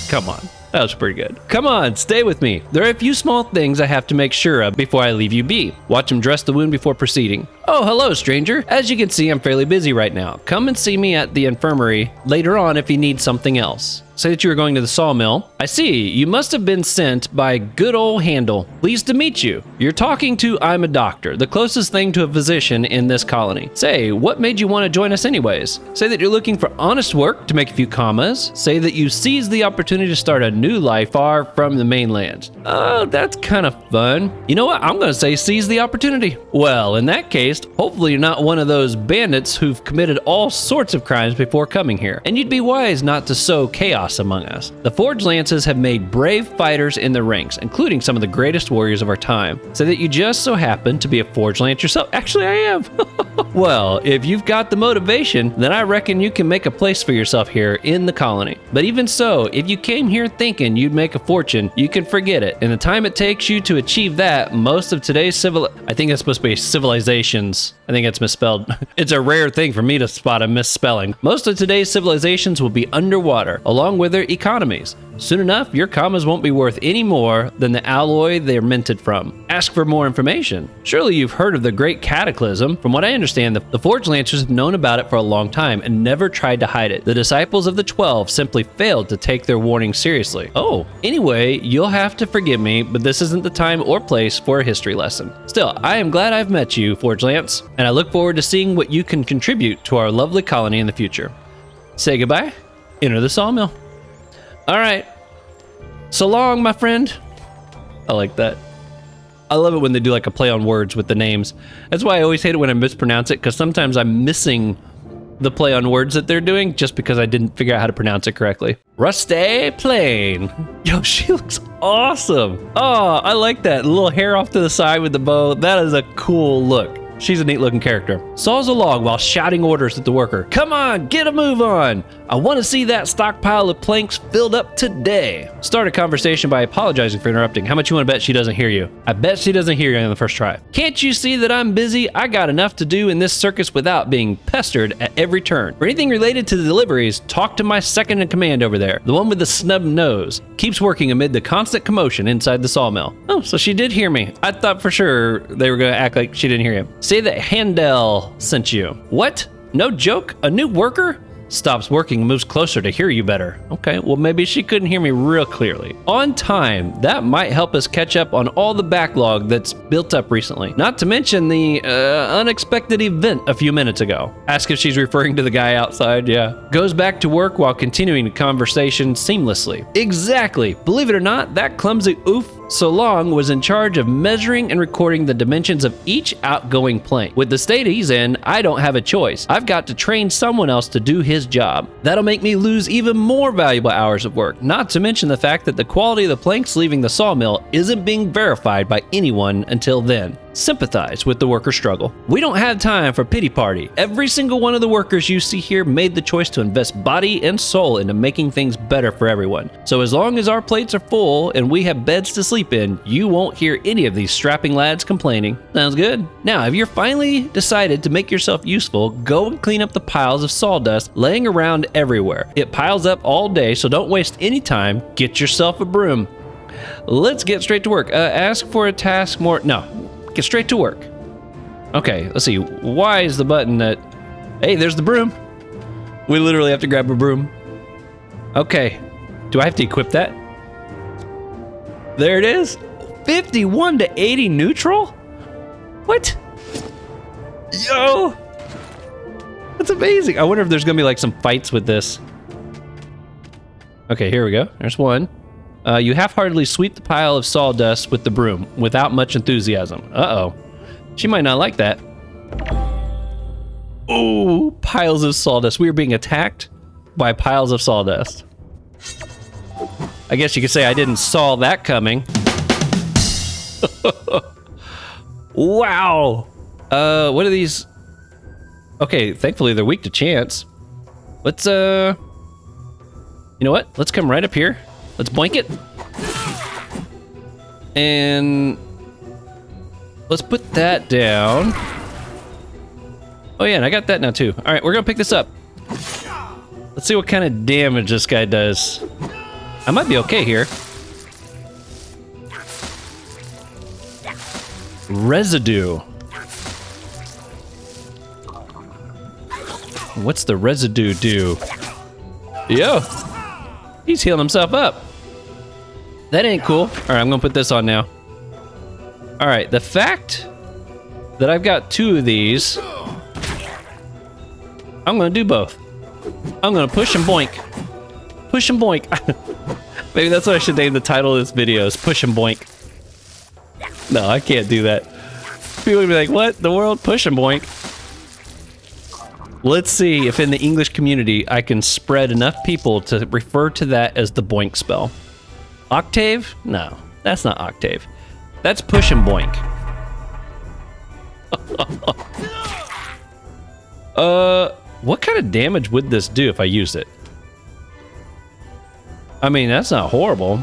Come on, that was pretty good. Come on, stay with me. There are a few small things I have to make sure of before I leave you be. Watch him dress the wound before proceeding. Oh, hello, stranger. As you can see, I'm fairly busy right now. Come and see me at the infirmary later on if you need something else. Say that you were going to the sawmill. I see, you must have been sent by good old Handel. Pleased to meet you. You're talking to I'm a doctor, the closest thing to a physician in this colony. Say, what made you want to join us anyways? Say that you're looking for honest work to make a few commas. Say that you seized the opportunity to start a new life far from the mainland. Oh, that's kind of fun. You know what, I'm gonna say seize the opportunity. Well, in that case, hopefully you're not one of those bandits who've committed all sorts of crimes before coming here. And you'd be wise not to sow chaos among us. The Forgelances have made brave fighters in the ranks, including some of the greatest warriors of our time. Say that you just so happen to be a Forgelance yourself. Actually, I am. Well, if you've got the motivation, then I reckon you can make a place for yourself here in the colony. But even so, if you came here thinking you'd make a fortune, you can forget it. In the time it takes you to achieve that, most of today's I think that's supposed to be civilizations. I think it's misspelled. It's a rare thing for me to spot a misspelling. Most of today's civilizations will be underwater, along with their economies. Soon enough, your commas won't be worth any more than the alloy they're minted from. Ask for more information. Surely you've heard of the Great Cataclysm. From what I understand, the Forgelancers have known about it for a long time and never tried to hide it. The disciples of the 12 simply failed to take their warning seriously. Oh, anyway, you'll have to forgive me, but this isn't the time or place for a history lesson. Still, I am glad I've met you, Forgelance, and I look forward to seeing what you can contribute to our lovely colony in the future. Say goodbye, enter the sawmill. All right. So long, my friend. I like that. I love it when they do like a play on words with the names. That's why I always hate it when I mispronounce it, because sometimes I'm missing the play on words that they're doing just because I didn't figure out how to pronounce it correctly. Rusty Plain. Yo, she looks awesome. Oh, I like that. A little hair off to the side with the bow. That is a cool look. She's a neat looking character. Saws a log while shouting orders at the worker. Come on, get a move on. I want to see that stockpile of planks filled up today. Start a conversation by apologizing for interrupting. How much you want to bet she doesn't hear you? I bet she doesn't hear you on the first try. Can't you see that I'm busy? I got enough to do in this circus without being pestered at every turn. For anything related to the deliveries, talk to my second in command over there, the one with the snub nose. Keeps working amid the constant commotion inside the sawmill. Oh, so she did hear me. I thought for sure they were going to act like she didn't hear him. Say that Handel sent you. What? No joke? A new worker? Stops working and moves closer to hear you better. Okay, well maybe she couldn't hear me real clearly. On time, that might help us catch up on all the backlog that's built up recently. Not to mention the unexpected event a few minutes ago. Ask if she's referring to the guy outside, yeah. Goes back to work while continuing the conversation seamlessly. Exactly, believe it or not, that clumsy oof so long was in charge of measuring and recording the dimensions of each outgoing plank. With the state he's in, I don't have a choice. I've got to train someone else to do his job. That'll make me lose even more valuable hours of work, not to mention the fact that the quality of the planks leaving the sawmill isn't being verified by anyone until then. sympathize with the worker struggle. We don't have time for pity party. Every single one of the workers you see here made the choice to invest body and soul into making things better for everyone. So as long as our plates are full and we have beds to sleep in, you won't hear any of these strapping lads complaining. Sounds good? Now, if you're finally decided to make yourself useful, go and clean up the piles of sawdust laying around everywhere. It piles up all day, so don't waste any time. Get yourself a broom. Let's get straight to work. Ask for a task more. No, get straight to work. Okay, let's see. Why is the button that... Hey, there's the broom. We literally have to grab a broom. Okay, do I have to equip that? There it is. 51 to 80 neutral? What? Yo! That's amazing. I wonder if there's gonna be like some fights with this. Okay, here we go. There's one. You half-heartedly sweep the pile of sawdust with the broom without much enthusiasm. Uh-oh. She might not like that. Ooh, piles of sawdust. We are being attacked by piles of sawdust. I guess you could say I didn't saw that coming. Wow. What are these? Okay, thankfully they're weak to chance. Let's, you know what? Let's come right up here. Let's boink it. And let's put that down. Oh yeah, and I got that now too. All right, we're gonna pick this up. Let's see what kind of damage this guy does. I might be okay here. Residue. What's the residue do? Yo, he's healing himself up. That ain't cool. All right, I'm gonna put this on now. All right, the fact that I've got two of these, I'm gonna do both. I'm gonna push and boink. Push and boink. Maybe that's what I should name the title of this video, is Push and Boink. No, I can't do that. People would be like, what? The world? Push and boink. Let's see if in the English community I can spread enough people to refer to that as the boink spell. Octave? No, that's not octave. That's push and boink. What kind of damage would this do if I used it? I mean, that's not horrible.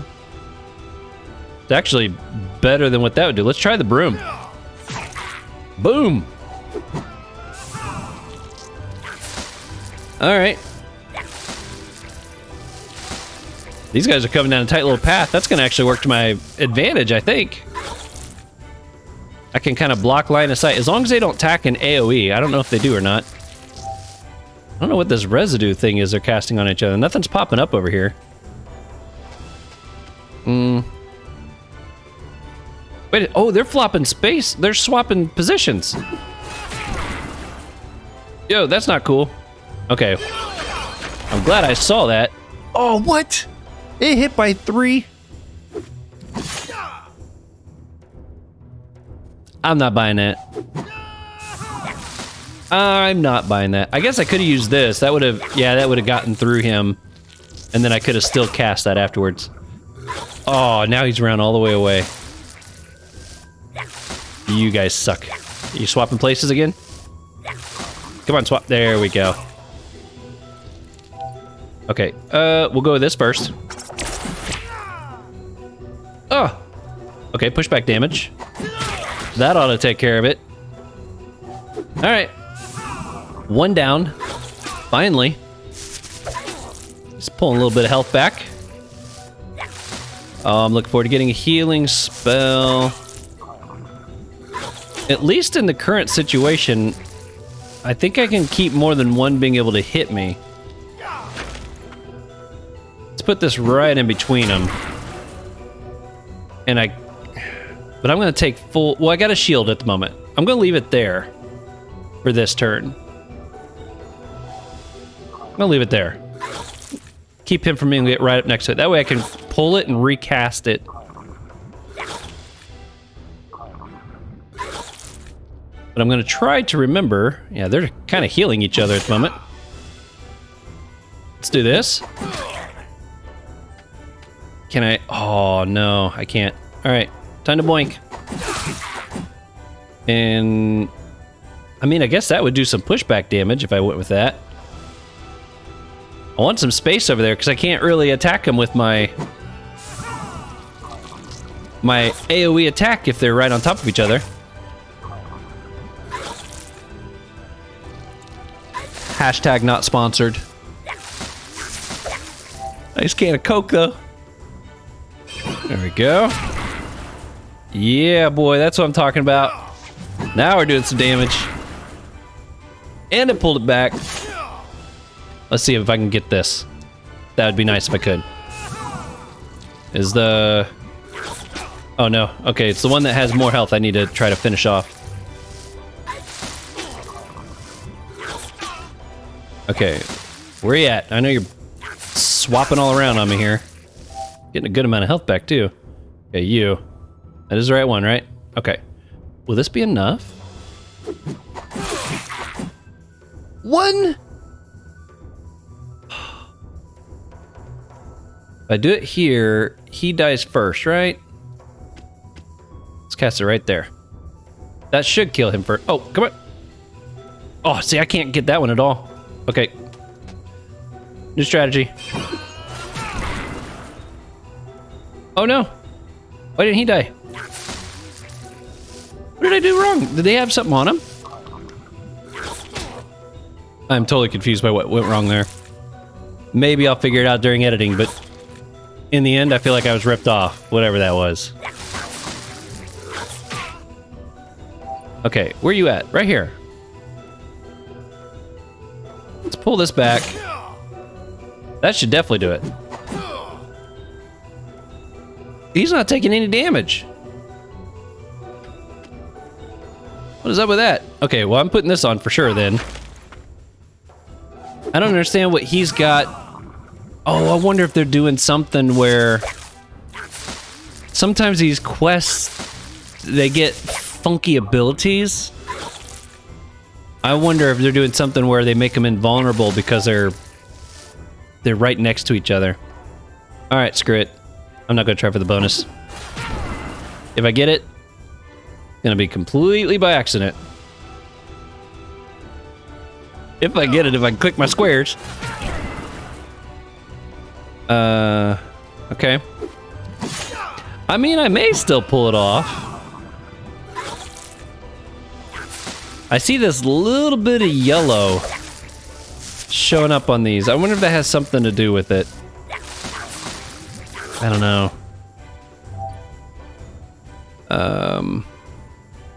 It's actually better than what that would do. Let's try the broom. Boom. All right. These guys are coming down a tight little path. That's gonna actually work to my advantage, I think. I can kind of block line of sight. As long as they don't tack an AoE. I don't know if they do or not. I don't know what this residue thing is they're casting on each other. Nothing's popping up over here. Wait, oh, they're flopping space. They're swapping positions. Yo, that's not cool. Okay. I'm glad I saw that. Oh, what? It hit by 3. I'm not buying that. I'm not buying that. I guess I could have used this. That would have, yeah, that would have gotten through him. And then I could have still cast that afterwards. Oh, now he's around all the way away. You guys suck. Are you swapping places again? Come on, swap. There we go. Okay, we'll go with this first. Oh! Okay, pushback damage. That ought to take care of it. Alright. One down. Finally. Just pulling a little bit of health back. Oh, I'm looking forward to getting a healing spell. At least in the current situation, I think I can keep more than one being able to hit me. Let's put this right in between them. And but I'm gonna take full, well, I got a shield at the moment. I'm gonna leave it there for this turn. I'm gonna leave it there. Keep him from being able to get right up next to it. That way I can pull it and recast it. But I'm gonna try to remember, yeah, they're kind of healing each other at the moment. Let's do this. Can I, oh no, I can't. All right, time to boink. And I mean, I guess that would do some pushback damage if I went with that. I want some space over there because I can't really attack them with my AoE attack if they're right on top of each other. Hashtag not sponsored. Nice can of Coke though. There we go. Yeah, boy, that's what I'm talking about. Now we're doing some damage. And it pulled it back. Let's see if I can get this. That would be nice if I could. Is the... Oh no, okay, it's the one that has more health I need to try to finish off. Okay, where you at? I know you're swapping all around on me here. Getting a good amount of health back too. Okay, you. That is the right one, right? Okay. Will this be enough? One? If I do it here, he dies first, right? Let's cast it right there. That should kill him first. Oh, come on. Oh, see, I can't get that one at all. Okay. New strategy. Oh no. Why didn't he die? What did I do wrong? Did they have something on him? I'm totally confused by what went wrong there. Maybe I'll figure it out during editing, but in the end, I feel like I was ripped off, whatever that was. Okay, where are you at? Right here. Let's pull this back. That should definitely do it. He's not taking any damage. What is up with that? Okay, well, I'm putting this on for sure then. I don't understand what he's got. Oh, I wonder if they're doing something where sometimes these quests, they get funky abilities. I wonder if they're doing something where they make them invulnerable because they're right next to each other. All right, screw it. I'm not gonna try for the bonus. If I get it, it's gonna be completely by accident. If I get it, if I can click my squares. Okay. I mean, I may still pull it off. I see this little bit of yellow showing up on these. I wonder if that has something to do with it. I don't know.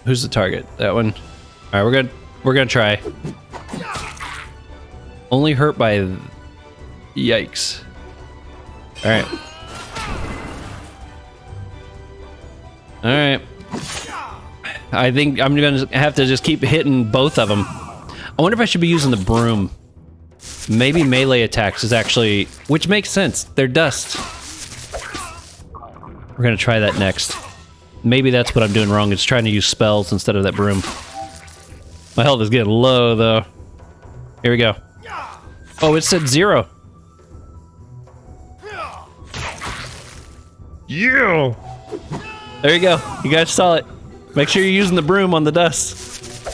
Who's the target? That one. All right, we're gonna try. Only hurt by... Yikes. All right. All right. I think I'm gonna have to just keep hitting both of them. I wonder if I should be using the broom. Maybe melee attacks is actually... Which makes sense. They're dust. We're gonna try that next. Maybe that's what I'm doing wrong. It's trying to use spells instead of that broom. My health is getting low, though. Here we go. Oh, it said 0. Yeah! There you go. You guys saw it. Make sure you're using the broom on the dust.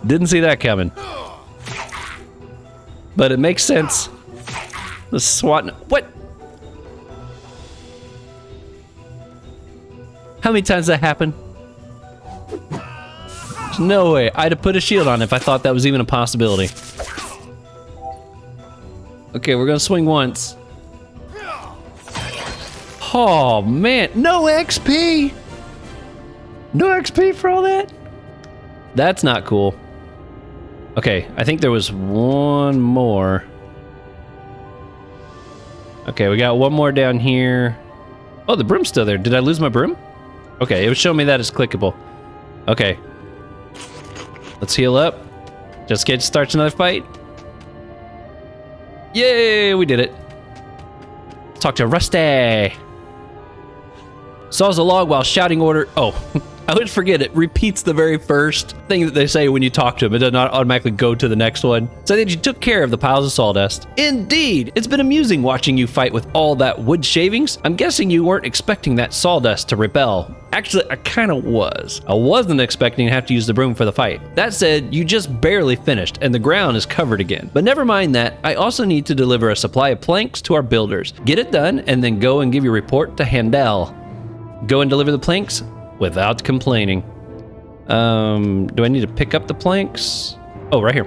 Didn't see that coming. But it makes sense. The SWAT... What? How many times that happened? There's no way. I'd have put a shield on if I thought that was even a possibility. Okay, we're gonna swing once. Oh, man. No XP! No XP for all that? That's not cool. Okay, I think there was one more. Okay, we got one more down here. Oh, the broom's still there. Did I lose my broom? Okay, it was showing me that as clickable. Okay. Let's heal up. Just in case it starts another fight. Yay, we did it. Let's talk to Rusty. Saws a log while shouting order. Oh, I always forget it repeats the very first thing that they say when you talk to them. It does not automatically go to the next one. So that you took care of the piles of sawdust. Indeed, it's been amusing watching you fight with all that wood shavings. I'm guessing you weren't expecting that sawdust to repel. Actually, I kind of was. I wasn't expecting to have to use the broom for the fight. That said, you just barely finished and the ground is covered again. But never mind that, I also need to deliver a supply of planks to our builders. Get it done and then go and give your report to Handel. Go and deliver the planks without complaining. Do I need to pick up the planks? Oh, right here.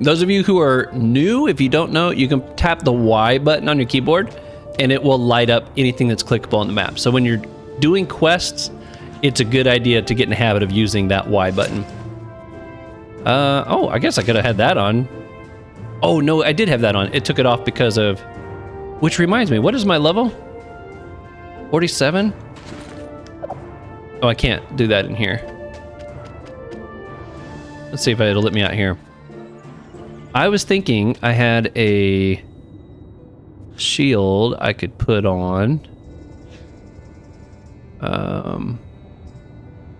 Those of you who are new, if you don't know, you can tap the Y button on your keyboard and it will light up anything that's clickable on the map. So when you're doing quests, it's a good idea to get in the habit of using that Y button. Oh, I guess I could have had that on. Oh no, I did have that on. It took it off because of, which reminds me, what is my level? 47? Oh, I can't do that in here. Let's see if it'll let me out here. I was thinking I had a shield I could put on.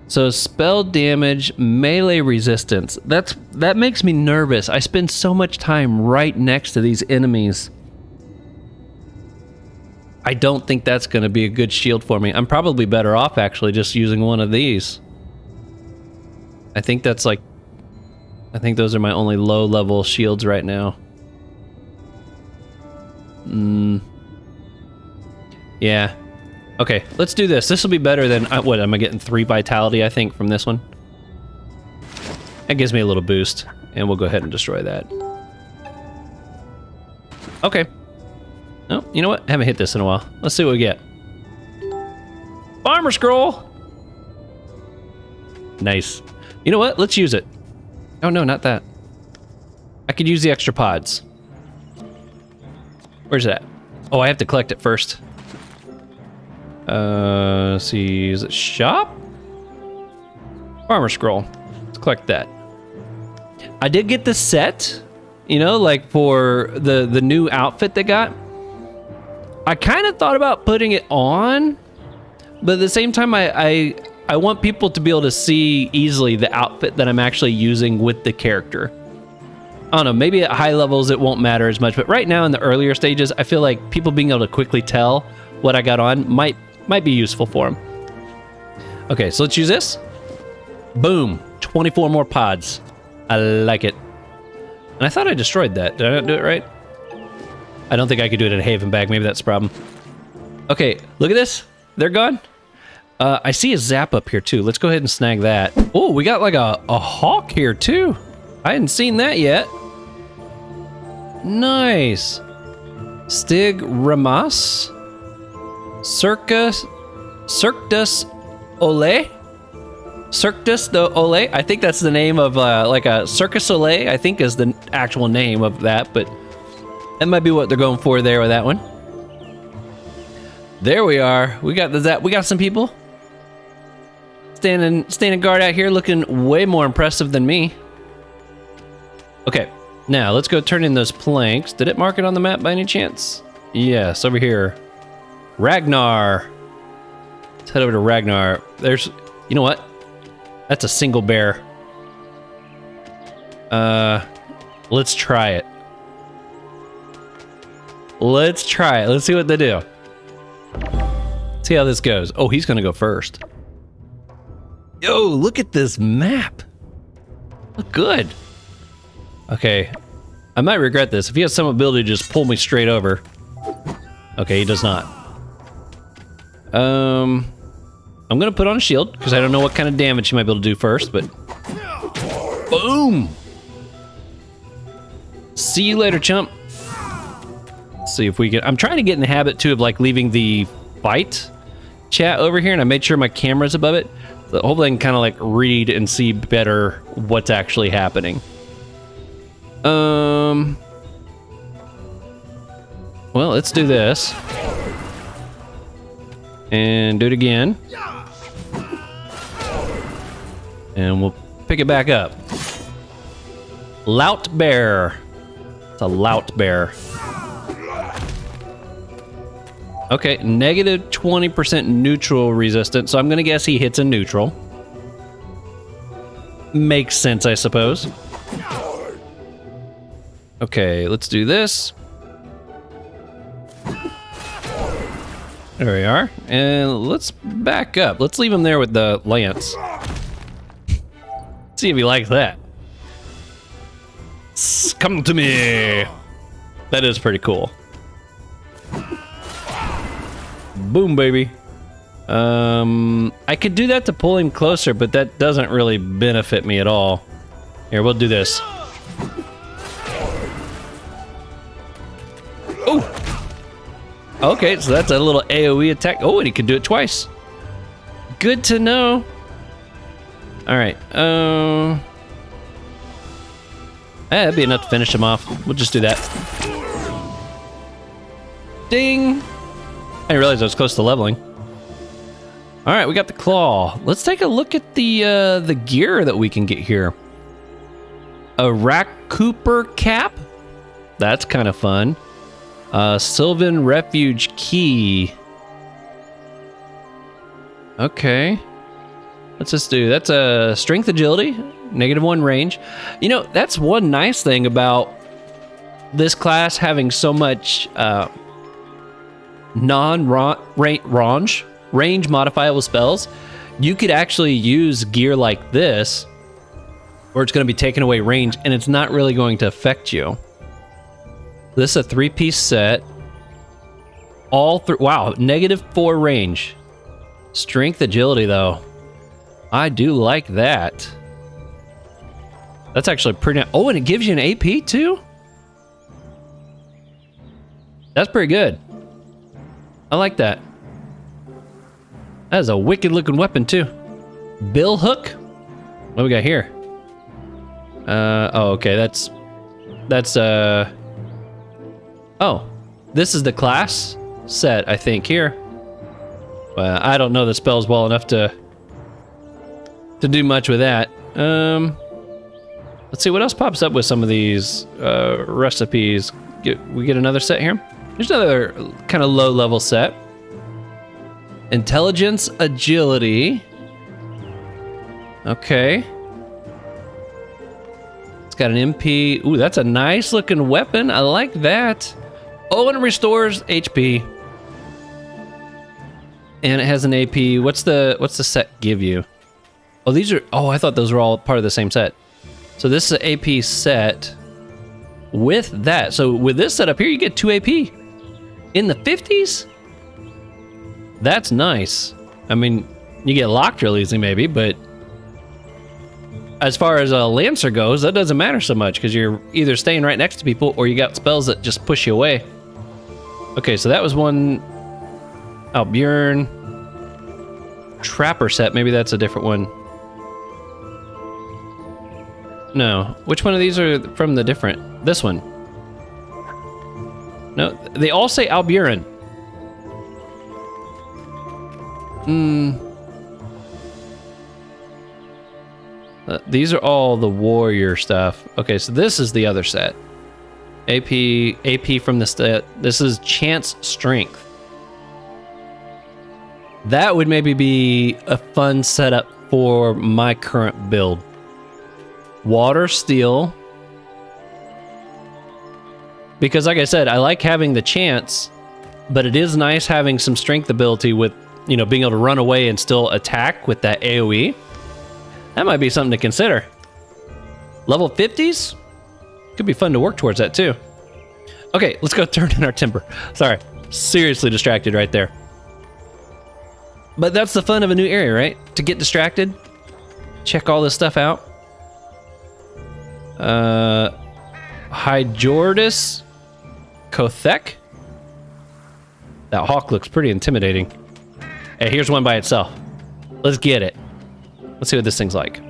So spell damage, melee resistance. That makes me nervous. I spend so much time right next to these enemies. I don't think that's going to be a good shield for me. I'm probably better off actually just using one of these. I think that's like, I think those are my only low level shields right now. Yeah. Okay, let's do this. This will be better than, what, am I getting 3 vitality, I think, from this one? That gives me a little boost, and we'll go ahead and destroy that. Okay. Oh, you know what? I haven't hit this in a while. Let's see what we get. Farmer scroll! Nice. You know what? Let's use it. Oh, no, not that. I could use the extra pods. Where's that? Oh, I have to collect it first. Let's see, is it shop? Farmer scroll. Let's collect that. I did get the set, you know, like for the new outfit they got. I kind of thought about putting it on, but at the same time, I want people to be able to see easily the outfit that I'm actually using with the character. I don't know, maybe at high levels it won't matter as much, but right now in the earlier stages, I feel like people being able to quickly tell what I got on might be useful for them. Okay, so let's use this. Boom, 24 more pods. I like it. And I thought I destroyed that. Did I not do it right? I don't think I could do it in a Haven bag. Maybe that's the problem. Okay, look at this. They're gone. I see a zap up here too. Let's go ahead and snag that. Oh, we got like a hawk here too. I hadn't seen that yet. Nice. Stig Ramas. Circus Ole? Circus de Ole? I think that's the name of like a Circus Ole, I think is the actual name of that, but that might be what they're going for there with that one. There we are. We got the zap. We got some people standing guard out here looking way more impressive than me. Okay, now let's go turn in those planks. Did it mark it on the map by any chance? Yes, over here. Ragnar. Let's head over to Ragnar. There's, you know what? That's a single bear. Let's try it. Let's try it. Let's see what they do. See how this goes. Oh, he's gonna go first. Yo, look at this map. Look good. Okay, I might regret this. If he has some ability to just pull me straight over. Okay, he does not. I'm gonna put on a shield because I don't know what kind of damage he might be able to do first, but boom! See you later, chump. Let's see if we can. I'm trying to get in the habit too of like leaving the fight chat over here, and I made sure my camera's above it. So hopefully I can kind of like read and see better what's actually happening. Well, let's do this. And do it again. And we'll pick it back up. Lout bear. It's a lout bear. Okay, negative 20% neutral resistance. So I'm gonna guess he hits a neutral. Makes sense, I suppose. Okay, let's do this. There we are. And let's back up. Let's leave him there with the lance. See if he likes that. Come to me. That is pretty cool. Boom, baby. I could do that to pull him closer, but that doesn't really benefit me at all. Here, we'll do this. Oh! Okay, so that's a little AoE attack. Oh, and he can do it twice. Good to know. All right. That'd be enough to finish him off. We'll just do that. Ding! I didn't realize I was close to leveling. All right, we got the claw. Let's take a look at the gear that we can get here. A Rack Cooper cap. That's kind of fun. Sylvan Refuge Key. Okay. Let's just do, that's a strength agility, -1 range. You know, that's one nice thing about this class having so much range modifiable spells. You could actually use gear like this, where it's going to be taking away range, and it's not really going to affect you. This is a 3-piece set. Wow, -4 range. Strength agility, though. I do like that. That's actually pretty nice. Oh, and it gives you an AP, too? That's pretty good. I like that. That is a wicked-looking weapon, too. Bill hook? What do we got here? Oh, okay, that's... Oh, this is the class set, I think, here. Well, I don't know the spells well enough to do much with that. Let's see what else pops up with some of these recipes. We get another set here. There's another kind of low-level set. Intelligence, agility. Okay. It's got an MP. Ooh, that's a nice-looking weapon. I like that. Oh, and it restores HP. And it has an AP. What's the set give you? Oh, these are... Oh, I thought those were all part of the same set. So this is an AP set with that. So with this setup here, you get 2 AP. In the 50s? That's nice. I mean, you get locked real easy maybe, but as far as a Lancer goes, that doesn't matter so much because you're either staying right next to people or you got spells that just push you away. Okay, so that was one. Albion. Trapper set, maybe that's a different one. No, which one of these are from the different? This one. No, they all say Albion. These are all the warrior stuff. Okay, so this is the other set. AP from the set. This is Chance Strength. That would maybe be a fun setup for my current build. Water Steel. Because like I said, I like having the chance, but it is nice having some strength ability with, you know, being able to run away and still attack with that AoE. That might be something to consider. Level 50s? Could be fun to work towards that too. Okay, let's go turn in our timber. Sorry, seriously distracted right there. But that's the fun of a new area, right? To get distracted, check all this stuff out. Hydordus Kothek. That hawk looks pretty intimidating. Hey, here's one by itself. Let's get it. Let's see what this thing's like.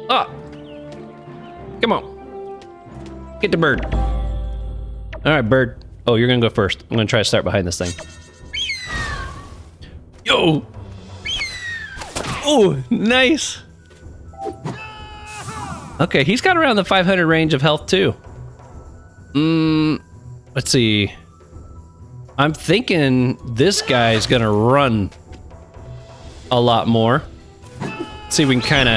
Ah! Come on. Get the bird. All right, bird. Oh, you're gonna go first. I'm gonna try to start behind this thing. Yo! Oh, nice. Okay, he's got around the 500 range of health too. Let's see. I'm thinking this guy's gonna run a lot more. See if we can kind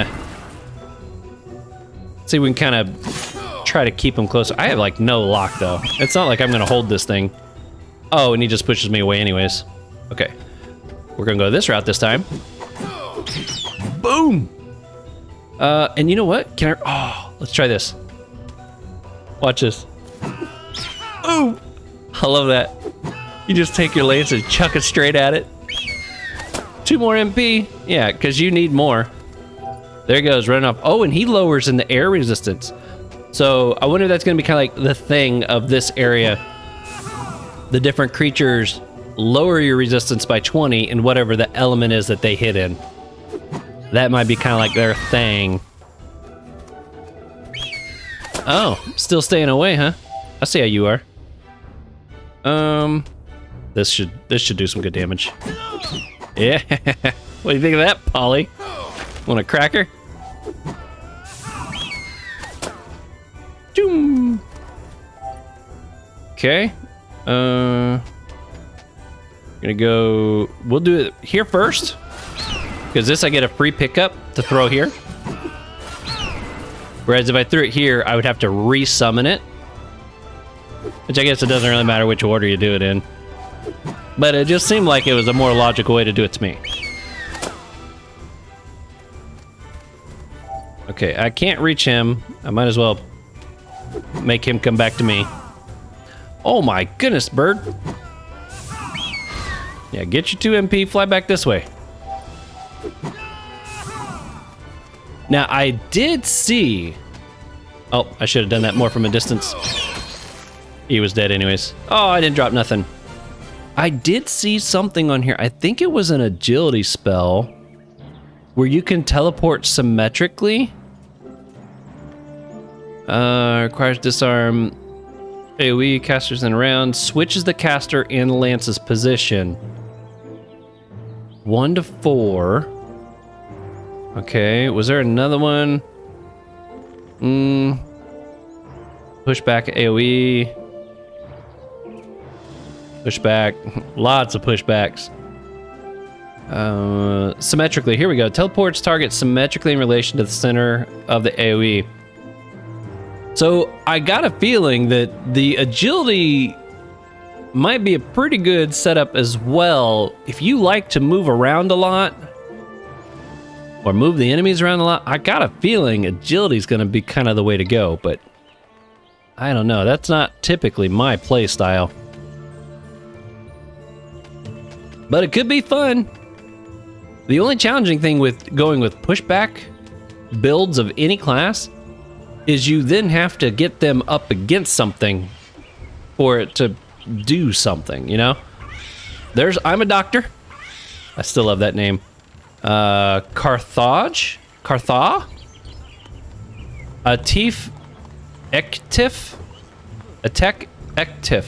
of try to keep him closer. I have like no lock though. It's not like I'm gonna hold this thing. Oh, and he just pushes me away anyways. Okay, we're gonna go this route this time. Boom. And you know what? Can I? Oh, let's try this. Watch this. Ooh, I love that. You just take your lance and chuck it straight at it. 2 more MP. Yeah, because you need more. There he goes, running off. Oh, and he lowers in the air resistance. So I wonder if that's going to be kind of like the thing of this area. The different creatures lower your resistance by 20 in whatever the element is that they hit in. That might be kind of like their thing. Oh, still staying away, huh? I see how you are. This should do some good damage. Yeah. What do you think of that, Polly? Want a cracker? Doom. Okay. Gonna go. We'll do it here first, because this I get a free pickup to throw here. Whereas if I threw it here, I would have to re-summon it. Which I guess it doesn't really matter which order you do it in. But it just seemed like it was a more logical way to do it to me. Okay, I can't reach him. I might as well make him come back to me. Oh my goodness, bird. Yeah, get your 2 MP, fly back this way. Now, I did see... Oh, I should have done that more from a distance. He was dead anyways. Oh, I didn't drop nothing. I did see something on here. I think it was an agility spell where you can teleport symmetrically. Requires disarm AoE casters in a round. Switches the caster and lance's position. 1 to 4. Okay, was there another one? Pushback AoE. Pushback. Lots of pushbacks. Symmetrically. Here we go. Teleports target symmetrically in relation to the center of the AoE. So I got a feeling that the agility might be a pretty good setup as well. If you like to move around a lot, or move the enemies around a lot, I got a feeling agility is going to be kind of the way to go, but I don't know. That's not typically my play style. But it could be fun. The only challenging thing with going with pushback builds of any class is you then have to get them up against something for it to do something, you know? I'm a doctor. I still love that name. Carthage? Cartha? Atif Ektif? Atek Ektif.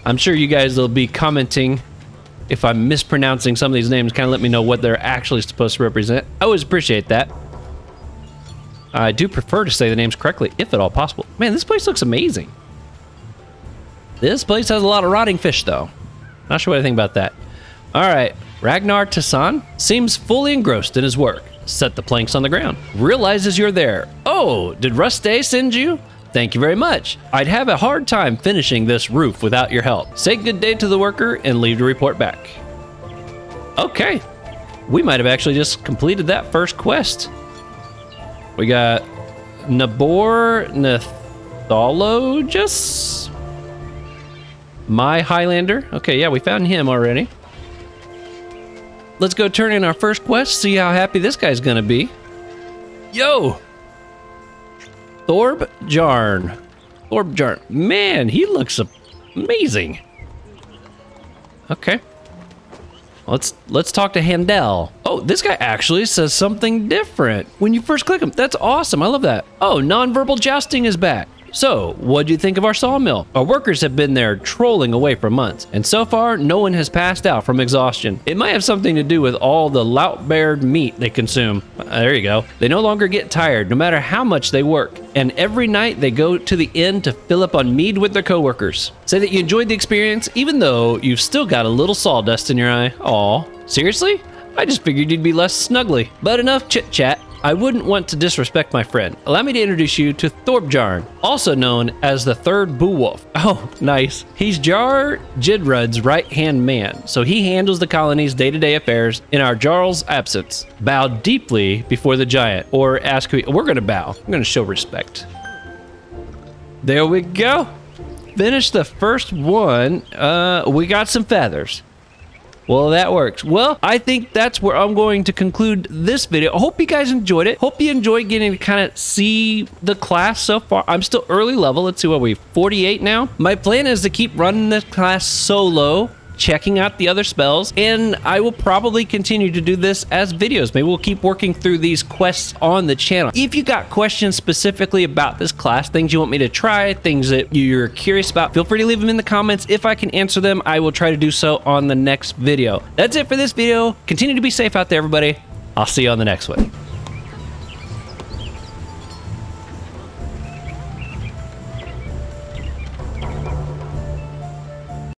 I'm sure you guys will be commenting if I'm mispronouncing some of these names. Kind of let me know what they're actually supposed to represent. I always appreciate that. I do prefer to say the names correctly, if at all possible. Man, this place looks amazing. This place has a lot of rotting fish, though. Not sure what I think about that. All right, Ragnar Tassan seems fully engrossed in his work. Set the planks on the ground. Realizes you're there. Oh, did Ruste send you? Thank you very much. I'd have a hard time finishing this roof without your help. Say good day to the worker and leave to report back. Okay, we might have actually just completed that first quest. We got Nabor Nethologous. My Highlander. Okay, yeah, we found him already. Let's go turn in our first quest, see how happy this guy's gonna be. Yo! Thorbjarn. Thorbjarn. Man, he looks amazing. Okay. Let's talk to Handel. Oh, this guy actually says something different when you first click him. That's awesome. I love that. Oh, Nonverbal-Jousting is back. So, what'd you think of our sawmill? Our workers have been there trolling away for months, and so far, no one has passed out from exhaustion. It might have something to do with all the lout-bared meat they consume. There you go. They no longer get tired, no matter how much they work. And every night, they go to the inn to fill up on mead with their coworkers. Say that you enjoyed the experience, even though you've still got a little sawdust in your eye. Aw, seriously? I just figured you'd be less snuggly. But enough chit-chat. I wouldn't want to disrespect my friend. Allow me to introduce you to Thorbjarn, also known as the Third Beowulf. Oh, nice. He's Jar Jidrud's right-hand man, so he handles the colony's day-to-day affairs in our Jarl's absence. Bow deeply before the giant, or ask who we're gonna bow. I'm gonna show respect. There we go. Finish the first one. We got some feathers. Well, that works. Well, I think that's where I'm going to conclude this video. I hope you guys enjoyed it. Hope you enjoyed getting to kind of see the class so far. I'm still early level. Let's see, what are we, 48 now? My plan is to keep running this class solo, checking out the other spells, and I will probably continue to do this as videos. Maybe we'll keep working through these quests on the channel. If you got questions specifically about this class, things you want me to try, things that you're curious about, feel free to leave them in the comments. If I can answer them, I will try to do so on the next video. That's it for this video. Continue to be safe out there, everybody. I'll see you on the next one.